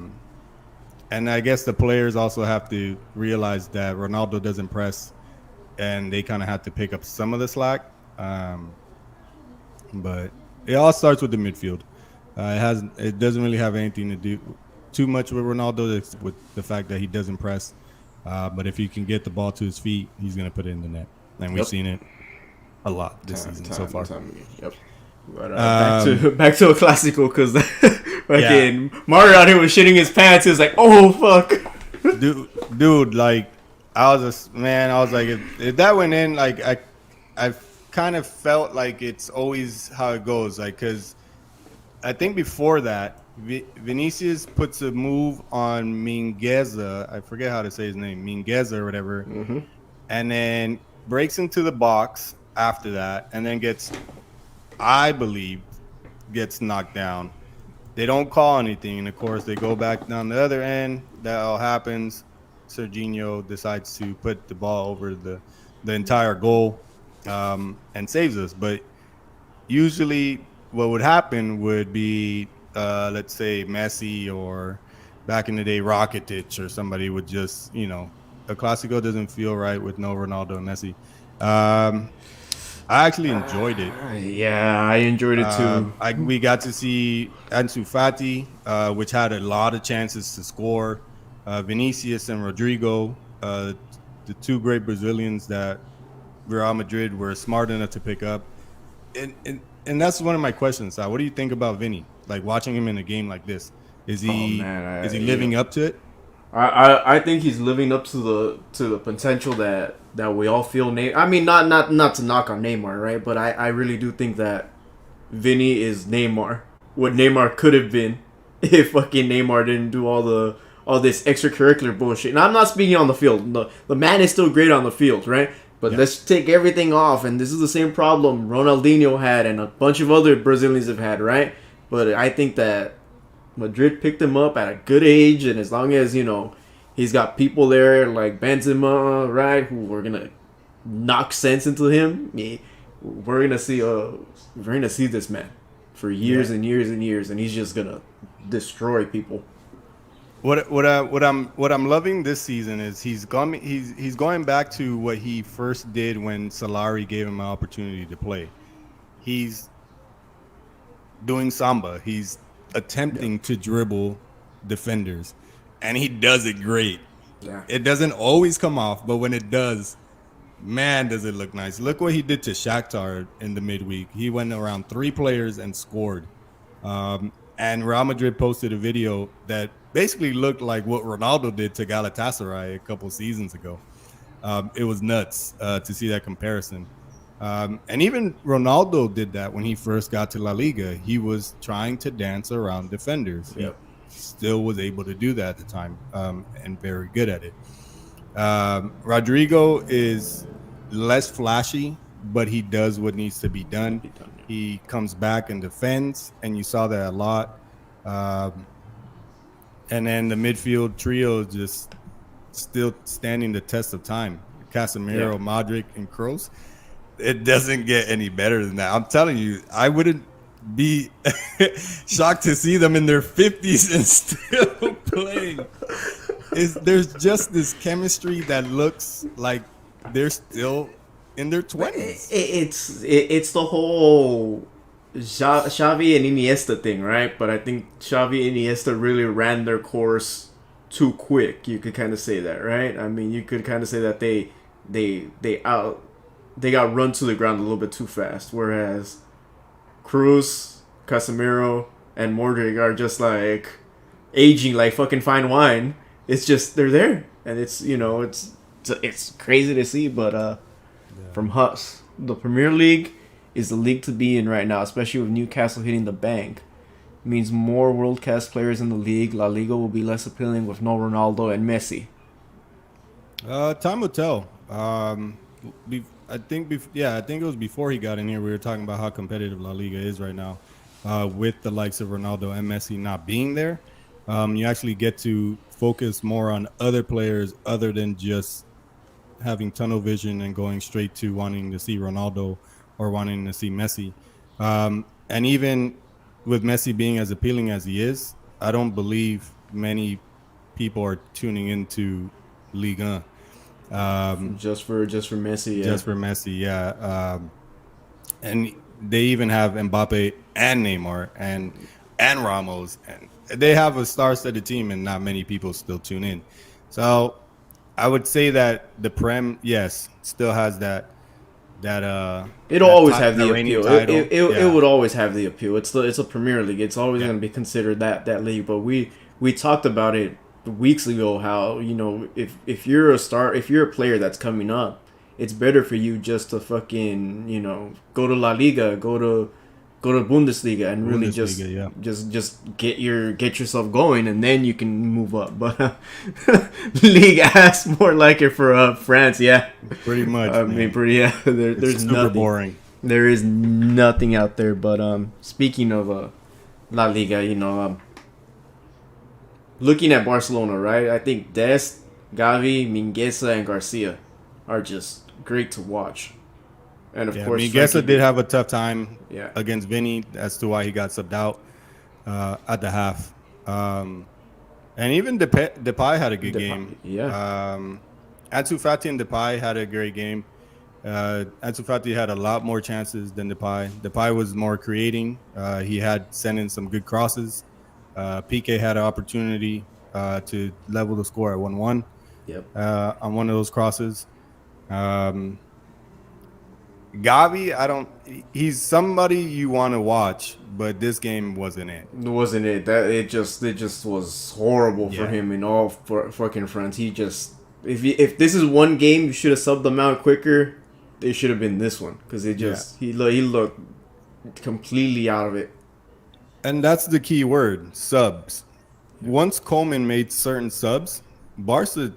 And I guess the players also have to realize that Ronaldo doesn't press, and they kind of have to pick up some of the slack. But it all starts with the midfield. It doesn't really have anything to do too much with Ronaldo, with the fact that he doesn't press. But if he can get the ball to his feet, he's going to put it in the net. And we've seen it a lot this season so far. Yep. But, back to a Clasico because Mario out here was shitting his pants. He was like, oh, fuck. Dude, like, I was like, if that went in, like, I kind of felt like it's always how it goes. Like, because I think before that, Vinicius puts a move on Mingueza. I forget how to say his name, Mingueza or whatever, and then breaks into the box after that, and then I believe, gets knocked down. They don't call anything, and of course they go back down the other end. That all happens. Serginho decides to put the ball over the entire goal and saves us. But usually, what would happen would be. Let's say Messi or back in the day Rakitic or somebody would just, a Clasico doesn't feel right with no Ronaldo and Messi. I actually enjoyed it. Yeah, I enjoyed it too. We got to see Ansu Fati, which had a lot of chances to score. Vinicius and Rodrigo, the two great Brazilians that Real Madrid were smart enough to pick up. And that's one of my questions, What do you think about Vinny? Like watching him in a game like this, is he living up to it? I think he's living up to the potential that we all feel. I mean, not to knock on Neymar, right? But I really do think that Vinny is Neymar. What Neymar could have been if fucking Neymar didn't do all this extracurricular bullshit. And I'm not speaking on the field. The man is still great on the field, right? But let's take everything off. And this is the same problem Ronaldinho had and a bunch of other Brazilians have had, right? But I think that Madrid picked him up at a good age, and as long as, he's got people there like Benzema, right, who are gonna knock sense into him, we're gonna see this man for years and years and years, and he's just gonna destroy people. What I'm loving this season is he's going back to what he first did when Solari gave him an opportunity to play. He's doing samba. He's attempting to dribble defenders, and he does it great. Yeah. It doesn't always come off, but when it does, Man, does it look nice. Look what he did to Shakhtar in the midweek. He went around 3 players and scored. And Real Madrid posted a video that basically looked like what Ronaldo did to Galatasaray a couple seasons ago. It was nuts to see that comparison. And even Ronaldo did that when he first got to La Liga. He was trying to dance around defenders. He Yep. still was able to do that at the time, and very good at it. Rodrigo is less flashy, but he does what needs to be done. He comes back and defends, and you saw that a lot. And then the midfield trio is just still standing the test of time. Casemiro, Modric, and Kroos. It doesn't get any better than that. I'm telling you, I wouldn't be shocked to see them in their 50s and still playing. There's just this chemistry that looks like they're still in their 20s. It's the whole Xavi and Iniesta thing, right? But I think Xavi and Iniesta really ran their course too quick. You could kind of say that, right? I mean, you could kind of say that they got run to the ground a little bit too fast. Whereas Cruz, Casemiro, and Modric are just like aging like fucking fine wine. It's just they're there, and it's it's crazy to see. But from us, the Premier League is the league to be in right now, especially with Newcastle hitting the bank. It means more world class players in the league. La Liga will be less appealing with no Ronaldo and Messi. Time will tell. I think it was before he got in here. We were talking about how competitive La Liga is right now, with the likes of Ronaldo and Messi not being there. You actually get to focus more on other players other than just having tunnel vision and going straight to wanting to see Ronaldo or wanting to see Messi. And even with Messi being as appealing as he is, I don't believe many people are tuning into Liga. Just for Messi, yeah. Just for Messi, yeah. And they even have Mbappe and Neymar and Ramos, and they have a star-studded team, and not many people still tune in. So I would say that the Prem, yes, still has that. It'll always have the appeal. It It would always have the appeal. It's a Premier League. It's always going to be considered that league. But we talked about it weeks ago how if you're a player that's coming up, it's better for you just to fucking go to La Liga, go to Bundesliga, and really just get yourself going, and then you can move up. But League asks more like it for France, yeah. Pretty much. I mean, there's super nothing boring. There is nothing out there. But speaking of La Liga, looking at Barcelona, right? I think Dest, Gavi, Mingueza, and Garcia are just great to watch. And of course, Mingueza did have a tough time Yeah. against Vinny as to why he got subbed out at the half. And even Depay had a good game. Yeah. Ansu Fati and Depay had a great game. Ansu Fati had a lot more chances than Depay. Depay was more creating. He had sent in some good crosses. Piqué had an opportunity to level the score at 1-1 on one of those crosses. Gavi, he's somebody you want to watch, but this game wasn't it. Wasn't it? That it just was horrible for him in all fucking fronts. He just if this is one game you should have subbed him out quicker, it should have been this one because he looked completely out of it. And that's the key word, subs. Once Coleman made certain subs, Barca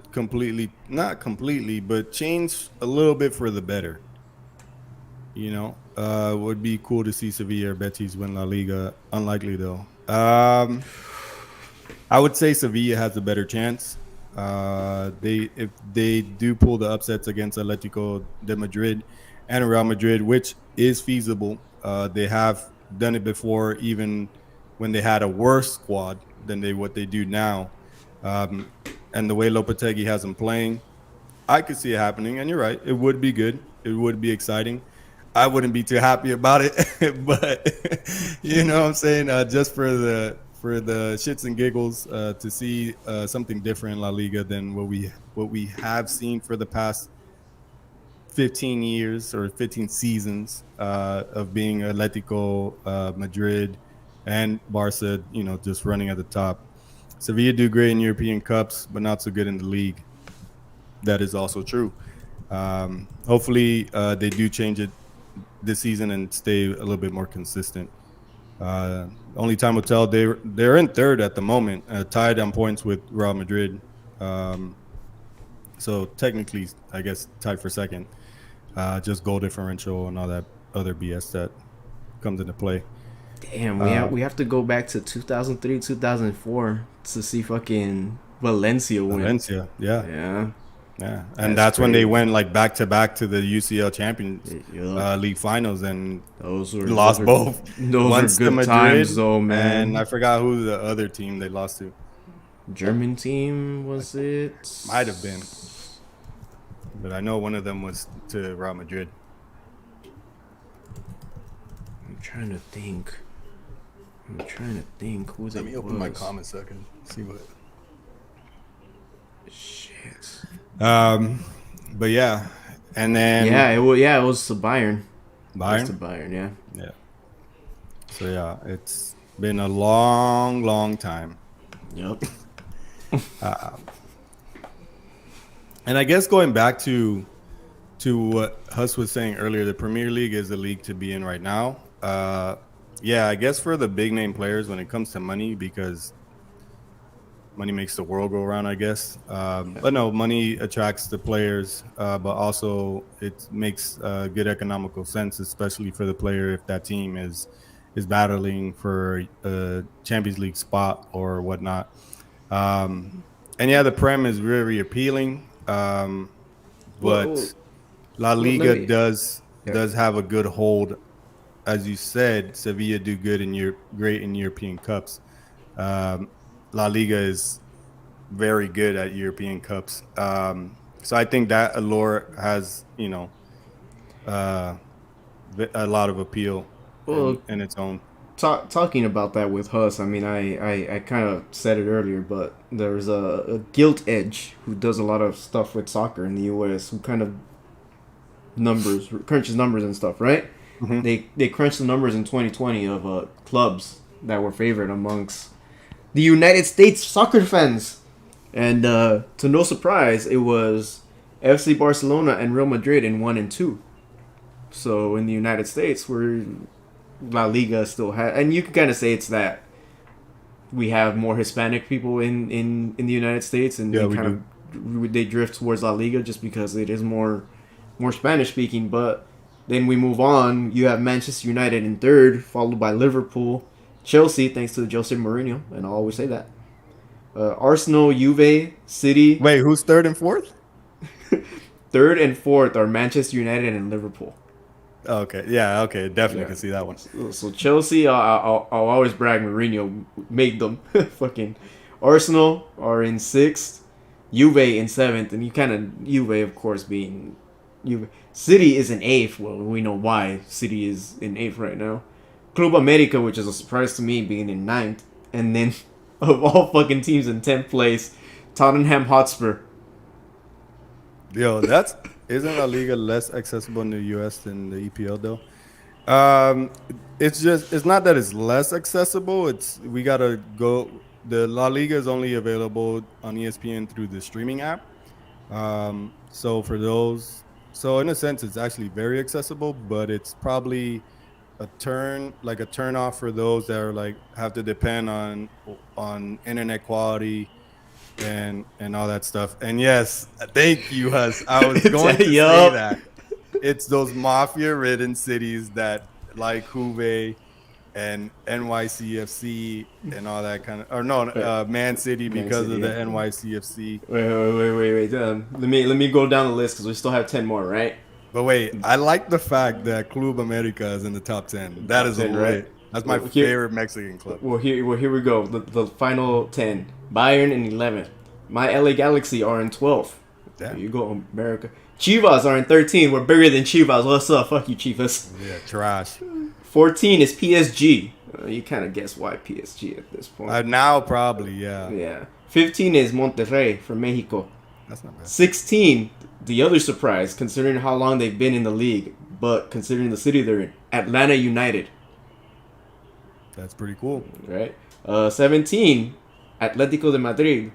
not completely, but changed a little bit for the better. Would be cool to see Sevilla or Betis win La Liga. Unlikely though. I would say Sevilla has a better chance. If they do pull the upsets against Atletico de Madrid and Real Madrid, which is feasible. They have done it before, even when they had a worse squad than what they do now. And the way Lopetegui has them playing, I could see it happening. And you're right, it would be good. It would be exciting. I wouldn't be too happy about it, but you know what I'm saying? Just for the shits and giggles, to see something different in La Liga than what we have seen for the past 15 years or 15 seasons of being Atletico, Madrid, and Barca, just running at the top. Sevilla do great in European Cups, but not so good in the league. That is also true. Hopefully, they do change it this season and stay a little bit more consistent. Only time will tell. They're in third at the moment, tied on points with Real Madrid. So technically, I guess tied for second. Just goal differential and all that other BS that comes into play. Damn, we have to go back to 2003, 2004 to see fucking Valencia win. Valencia, yeah. Yeah. And that's when they went like back to back to the UCL Champions League finals and lost both. Those Once were good to Madrid, times, though, man. And I forgot who the other team they lost to. German team, was it? Might have been. But I know one of them was to Real Madrid. I'm trying to think. Who Let me open my comments so I can see what. Shit. But yeah, and then it was to Bayern. Bayern. It was to Bayern, yeah. Yeah. So yeah, it's been a long time. Yep. And I guess going back to what Huss was saying earlier, the Premier League is the league to be in right now. Yeah, I guess for the big name players when it comes to money, because money makes the world go around, I guess. But no, money attracts the players, but also it makes good economical sense, especially for the player if that team is battling for a Champions League spot or whatnot. And yeah, the Prem is very appealing, but La Liga does have a good hold. As you said, Sevilla do great in European Cups. La Liga is very good at European Cups. So I think that allure has, a lot of appeal in its own. Talking about that with Huss, I mean, I kind of said it earlier, but there's a Gilt Edge who does a lot of stuff with soccer in the U.S. who kind of crunches numbers and stuff, right? Mm-hmm. They crunched the numbers in 2020 of clubs that were favored amongst the United States soccer fans. And to no surprise, it was FC Barcelona and Real Madrid in 1 and 2. So in the United States, where La Liga still has, and you can kind of say it's that we have more Hispanic people in the United States, and they drift towards La Liga just because it is more Spanish speaking. But then we move on. You have Manchester United in third, followed by Liverpool, Chelsea, thanks to Jose Mourinho, and I'll always say that. Arsenal, Juve, City. Wait, who's third and fourth? Third and fourth are Manchester United and Liverpool. Okay, yeah, okay, definitely can see that one. So Chelsea, I'll always brag Mourinho made them. Fucking Arsenal are in sixth, Juve in seventh, and Juve, of course, being Juve. City is in eighth. Well, we know why City is in eighth right now. Club America, which is a surprise to me, being in ninth, and then of all fucking teams in 10th place, Tottenham Hotspur. Yo, isn't La Liga less accessible in the US than the EPL though? It's not that it's less accessible. We gotta go. The La Liga is only available on ESPN through the streaming app. So in a sense, it's actually very accessible, but it's probably a turn off for those that are like have to depend on internet quality and all that stuff. And yes, thank you, Huss. I was going to say that. It's those mafia-ridden cities that like Juve and NYCFC and all that kind of, or no, Man City because of the NYCFC. Wait. Let me go down the list because we still have 10 more, right? But wait, I like the fact that Club America is in the top 10. That is lit. Right? That's my favorite Mexican club. Well, here we go. The final 10. Bayern in 11th. My LA Galaxy are in 12th. Damn. There you go, America. Chivas are in 13th. We're bigger than Chivas. What's up? Fuck you, Chivas. Yeah, trash. 14 is PSG. You kind of guess why PSG at this point. Now probably, yeah. Yeah. 15 is Monterrey from Mexico. That's not bad. 16, the other surprise, considering how long they've been in the league, but considering the city they're in, Atlanta United. That's pretty cool. Right? 17, Atletico de Madrid.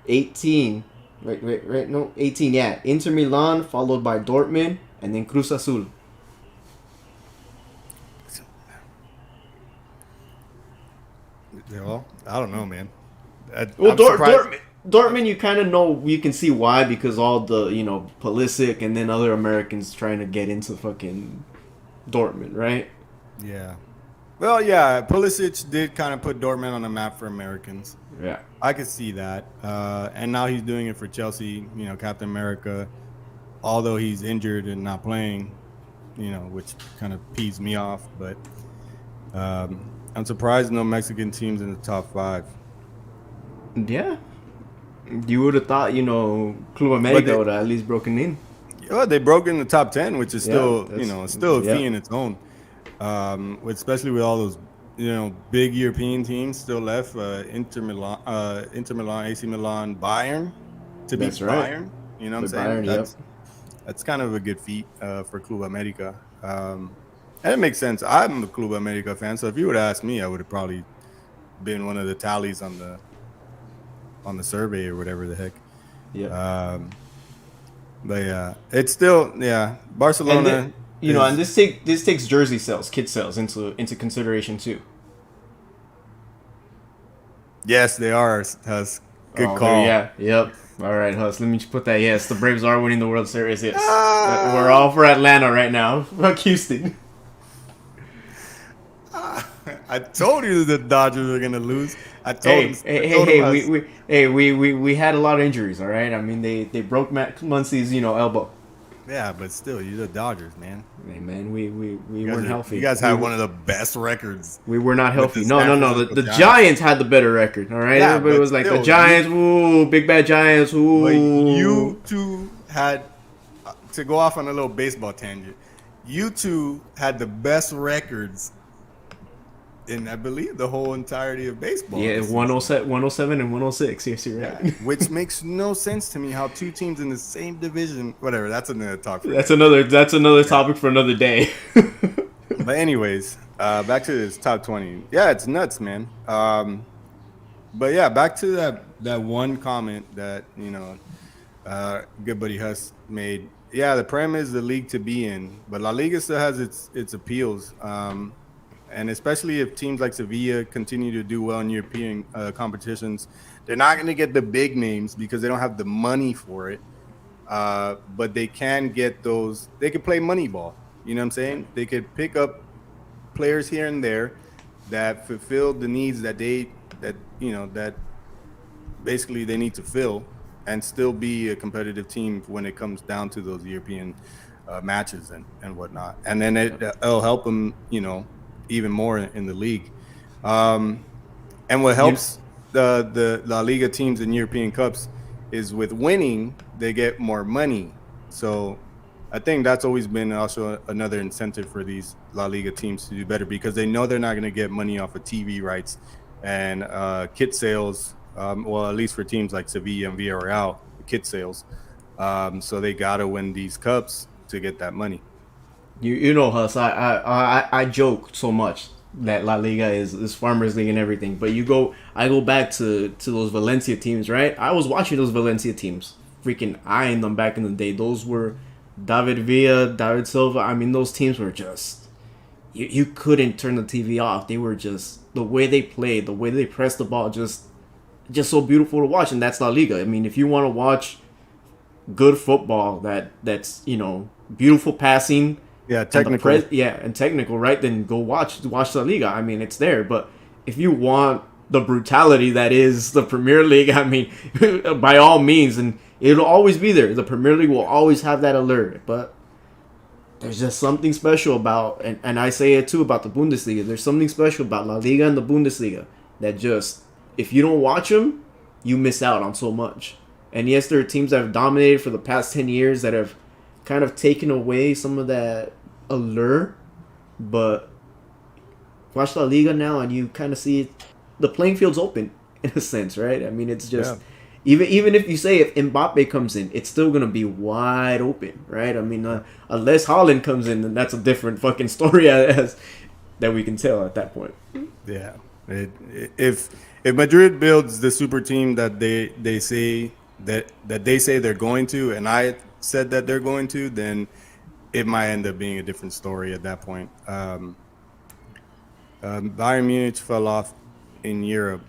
18, right, no, 18, yeah. Inter Milan, followed by Dortmund, and then Cruz Azul. Well, I don't know, man. Well, I'm surprised. Dortmund, you kind of know, you can see why, because all the, Pulisic and then other Americans trying to get into fucking Dortmund, right? Yeah. Well, yeah, Pulisic did kind of put Dortmund on the map for Americans. Yeah. I could see that. And now he's doing it for Chelsea, Captain America, although he's injured and not playing, which kind of pees me off. But I'm surprised no Mexican teams in the top 5. Yeah. You would have thought, Club America would have at least broken in. Yeah, they broke in the top 10, which is still, still a yeah. fee in its own. Especially with all those, big European teams still left. Inter Milan, AC Milan, Bayern, to beat Bayern. You know what I'm saying? That's kind of a good feat for Club America. And it makes sense. I'm a Club America fan, so if you would have asked me, I would have probably been one of the tallies on the survey or whatever the heck. Yeah. But yeah, it's still Barcelona. And this takes jersey sales, kit sales into consideration too. Yes, they are. Has good call. Yeah. Yep. All right, Hus. Let me put that. Yes, the Braves are winning the World Series. Yes, we're all for Atlanta right now. Fuck Houston. I told you the Dodgers were gonna lose. I told him. We had a lot of injuries. All right. I mean, they broke Muncy's elbow. Yeah, but still, you're the Dodgers, man. Hey, man, we weren't healthy. You guys had one of the best records. We were not healthy. No. The Giants had the better record. All right, yeah, everybody was like, the Giants, ooh, big bad Giants, ooh. But you two had, to go off on a little baseball tangent, you two had the best records in, I believe, the whole entirety of baseball. Yeah, 107 and 106. Yes, you're right. Yeah, which makes no sense to me how two teams in the same division, whatever, that's another talk. That's another topic for another day. But anyways, back to this top 20. Yeah, it's nuts, man. But yeah, back to that one comment that, good buddy Huss made. Yeah, the Prem is the league to be in, but La Liga still has its appeals. And especially if teams like Sevilla continue to do well in European competitions, they're not going to get the big names because they don't have the money for it. But they can get those. They could play money ball. You know what I'm saying? They could pick up players here and there that fulfill the needs that basically they need to fill, and still be a competitive team when it comes down to those European matches and whatnot. And then it'll help them, even more in the league. And what helps the La Liga teams in European Cups is with winning, they get more money. So I think that's always been also another incentive for these La Liga teams to do better, because they know they're not going to get money off of TV rights and kit sales. Well, at least for teams like Sevilla and Villarreal, kit sales. So they got to win these cups to get that money. You know, Huss, I joke so much that La Liga is Farmers League and everything, but I go back to those Valencia teams, right? I was watching those Valencia teams, freaking eyeing them back in the day. Those were David Villa, David Silva. I mean, those teams were just, you couldn't turn the TV off. They were just, the way they played, the way they pressed the ball, just so beautiful to watch. And that's La Liga. I mean, if you want to watch good football that's beautiful passing, technical, and technical, right? Then go watch La Liga. I mean, it's there. But if you want the brutality that is the Premier League, I mean, by all means, and it'll always be there. The Premier League will always have that allure. But there's just something special about, and I say it too about the Bundesliga. There's something special about La Liga and the Bundesliga that just, if you don't watch them, you miss out on so much. And yes, there are teams that have dominated for the past 10 years that have kind of taken away some of that allure, but watch La Liga now and you kind of see the playing field's open in a sense, right? I mean, it's just Even if you say if Mbappe comes in, it's still gonna be wide open, right? I mean, unless Haaland comes in, then that's a different fucking story as that we can tell at that point. Yeah. If Madrid builds the super team that they say that they say they're going to, and I said that they're going to, then it might end up being a different story at that point. Bayern Munich fell off in Europe.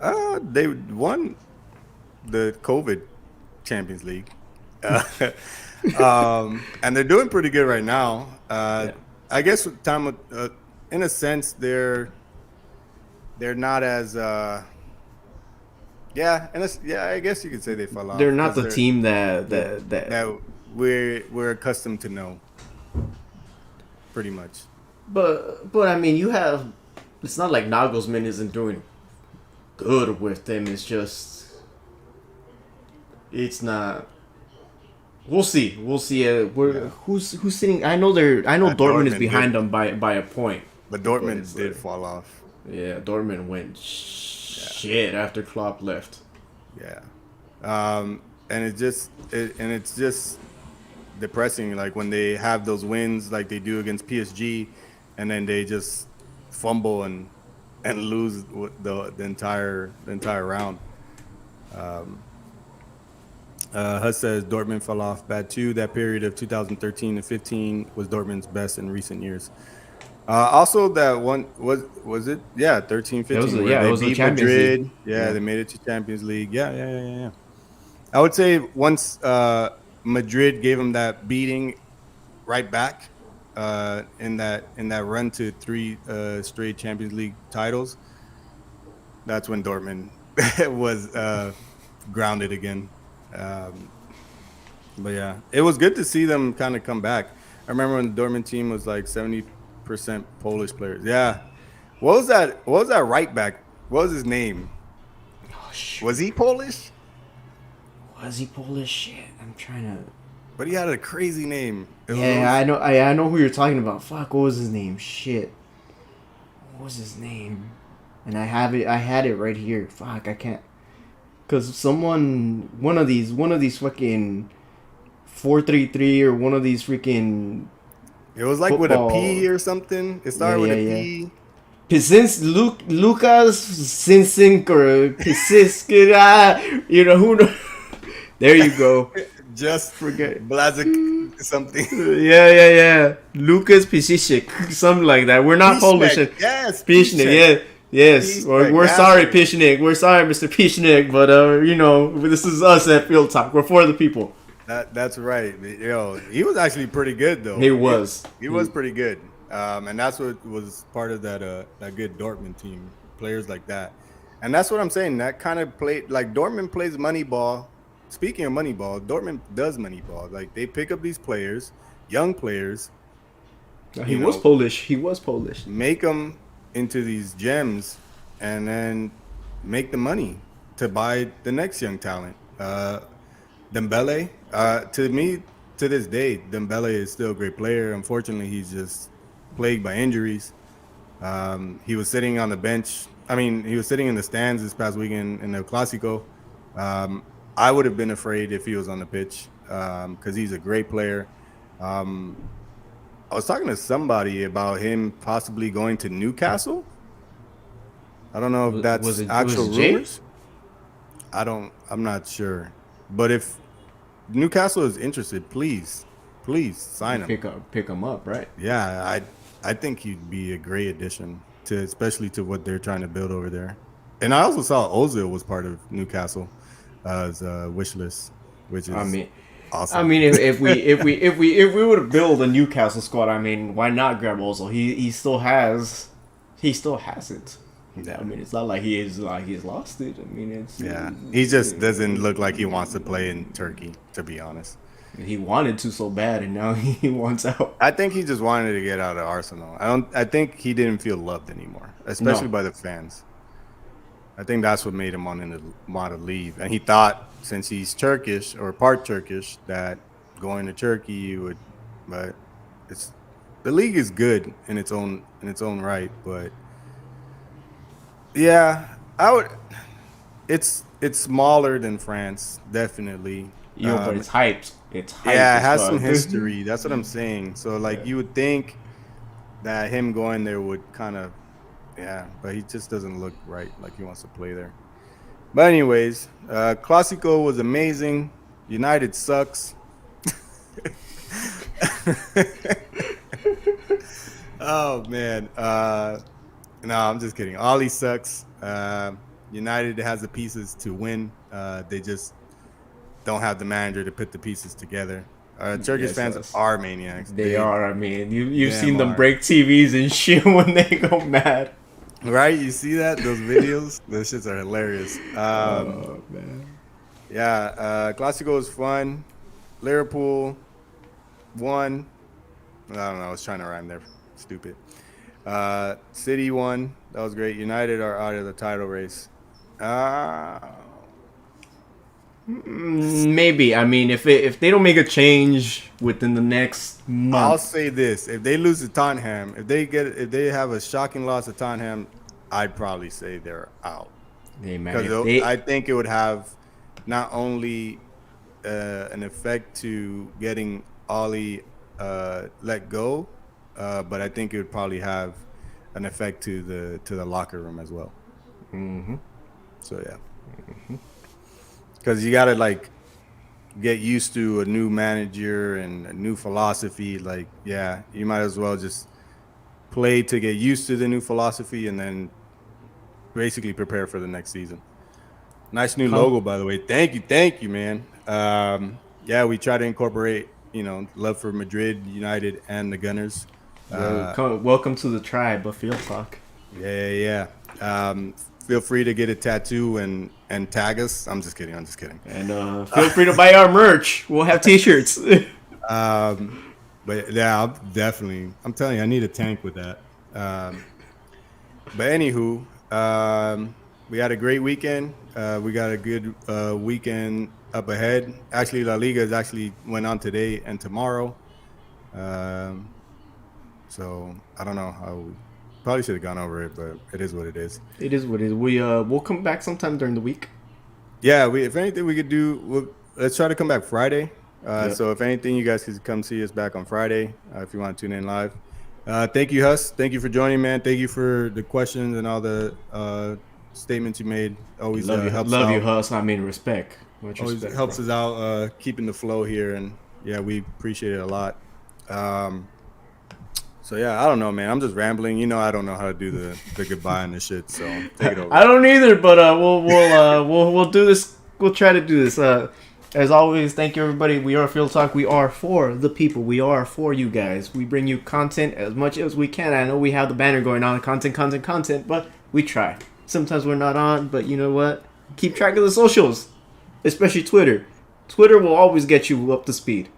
They won the COVID Champions League, and they're doing pretty good right now. I guess in a sense, they're not as I guess you could say they fell off. They're not the team that we're accustomed to know, pretty much. But I mean, you have. It's not like Nagelsmann isn't doing good with them. It's just. It's not. We'll see. We'll see. Who's sitting? I know Dortmund is behind them by a point. But Dortmund did fall off. Yeah, Dortmund went shit after Klopp left. Yeah, and it's just depressing. Like when they have those wins, like they do against PSG, and then they just fumble and lose the entire round. Huss says Dortmund fell off bad too. That period of 2013 to 15 was Dortmund's best in recent years. Also, that one was it? Yeah, 13, 15. It was the Champions Madrid. League. Yeah, they made it to Champions League. Yeah. I would say once Madrid gave them that beating right back in that run to 3 straight Champions League titles, that's when Dortmund was grounded again. But yeah, it was good to see them kind of come back. I remember when the Dortmund team was like 70% Polish players. Yeah. What was that right back? What was his name? Oh, shit. Was he Polish? Was he Polish? Shit, I'm trying to. But he had a crazy name. I know who you're talking about. Fuck, what was his name? Shit. What was his name? And I had it right here. Fuck, I can't. Cause one of these fucking 4-3-3 or one of these freaking. It was like football. With a P or something. It started with a P. Lucas Sinsink or Pisisk, you know who knows. There you go. Just forget Blazik something. Yeah. Lucas Pisicek, something like that. We're not Polish. Yes, Piszczek. Yes. We're sorry, Piszczek. We're sorry, Mr. Piszczek, but this is us at FieldTalk. We're for the people. That's right. He was actually pretty good though. He was pretty good. And that's what was part of that good Dortmund team, players like that. And that's what I'm saying. That kind of play, like Dortmund plays money ball. Speaking of money ball, Dortmund does money ball. Like they pick up these players, young players. He was Polish. Make them into these gems, and then make the money to buy the next young talent. Dembele, to me, to this day, Dembele is still a great player. Unfortunately, he's just plagued by injuries. He was sitting on the bench. He was sitting in the stands this past weekend in the Clasico. I would have been afraid if he was on the pitch because he's a great player. I was talking to somebody about him possibly going to Newcastle. I don't know if that's actual rumors. I'm not sure. But if Newcastle is interested, please sign him. Pick him up, right? Yeah, I think he'd be a great addition especially to what they're trying to build over there. And I also saw Ozil was part of Newcastle as a wish list, which is awesome. If we were to build a Newcastle squad, why not grab Ozil? He still has it. Yeah. It's not like he's lost it. He just doesn't look like he wants to play in Turkey, to be honest. He wanted to so bad, and now he wants out. I think he just wanted to get out of Arsenal. I think he didn't feel loved anymore, especially by the fans. I think that's what made him want to leave. And he thought, since he's Turkish or part Turkish, that going to Turkey would. But the league is good in its own right. But yeah, I would. It's it's smaller than France, definitely. Yo, but it's hyped. It's hyped Yeah, it as has some fuck. history. That's what I'm saying. So like Yeah. you would think that him going there would kind of, yeah, but he just doesn't look right. Like he wants to play there. But anyways, Clasico was amazing. United sucks. Oh man. No, I'm just kidding. Ollie sucks. United has the pieces to win. They just don't have the manager to put the pieces together. Turkish Yes, fans us. are maniacs. They They are. I mean, you've damn seen them are. break TVs and shit when they go mad. Right? You see that? Those videos? Those shits are hilarious. Oh man. Yeah, Clasico was fun. Liverpool won. I don't know. I was trying to rhyme there. Stupid. City won. That was great. United are out of the title race. Uh, Maybe. I mean, if they don't make a change within the next I'll month, say this: if they lose to Tottenham, if they have a shocking loss to Tottenham, I'd probably say they're out hey man, if because they I think it would have not only an effect to getting Ollie let go, but I think it would probably have an effect to the locker room as well. So yeah, because you gotta like get used to a new manager and a new philosophy. Like yeah, you might as well just play to get used to the new philosophy and then basically prepare for the next season. Nice new come, logo, by the way. Thank you, man. Yeah, we try to incorporate, love for Madrid, United, and the Gunners. Uh, welcome to the tribe of Field Talk. yeah. Feel free to get a tattoo and tag us. I'm just kidding. And feel free to buy our merch. We'll have T-shirts. Um, but yeah, I'm telling you, I need a tank with that. But anywho, we had a great weekend. We got a good weekend up ahead. Actually, La Liga is actually went on today and tomorrow. Um, so I don't know how we probably should have gone over it, but it is what it is. It is what it is. We'll come back sometime during the week. Yeah, if anything we could do, let's try to come back Friday. Yep. So if anything, you guys could come see us back on Friday if you want to tune in live. Thank you, Huss. Thank you for joining, man. Thank you for the questions and all the statements you made. Always helps Love you, out. Huss. I mean, respect. Much Always respect, helps bro. us out keeping the flow here, and yeah, we appreciate it a lot. Um, so yeah, I don't know, man. I'm just rambling. I don't know how to do the goodbye and the shit. So take it I over. don't either, but we'll do this. We'll try to do this. As always, thank you everybody. We are Field Talk. We are for the people. We are for you guys. We bring you content as much as we can. I know we have the banner going on, content, but we try. Sometimes we're not on, but you know what? Keep track of the socials, especially Twitter. Twitter will always get you up to speed.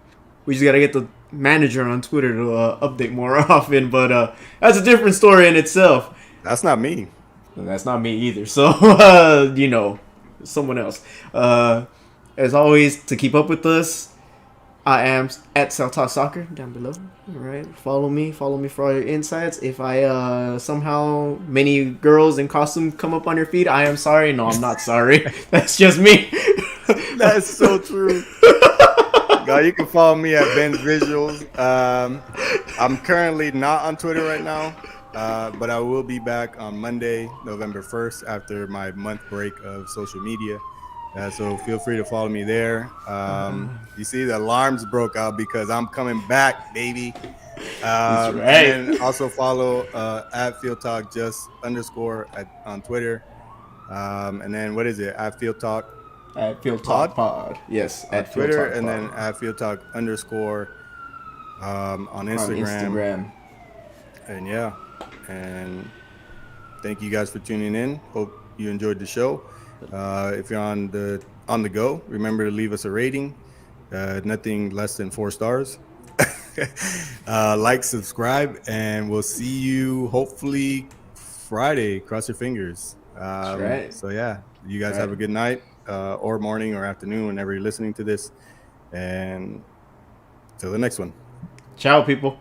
We just gotta get the manager on Twitter to update more often, but that's a different story in itself. That's not me. And that's not me either. So, someone else. As always, to keep up with us, I am at South Talk Soccer down below. All right, follow me for all your insights. If I somehow many girls in costume come up on your feed, I am sorry. No, I'm not sorry. That's just me. That's so true. God, you can follow me at Ben's Visuals. I'm currently not on Twitter right now, but I will be back on Monday, November 1st, after my month break of social media. So feel free to follow me there. You see, the alarms broke out because I'm coming back, baby. That's right. And then also follow at Field Talk on Twitter. And then what is it? At Field Talk At Field Pod Talk Pod. Yes, on at Field Twitter, Talk and then Pod at Field Talk _ on on Instagram. Instagram. And yeah, and thank you guys for tuning in. Hope you enjoyed the show. If you're on the go, remember to leave us a rating. Nothing less than 4 stars. Like, subscribe, and we'll see you hopefully Friday. Cross your fingers. That's right. So yeah, you guys Right. have a good night, or morning, or afternoon, whenever you're listening to this. And till the next one. Ciao, people.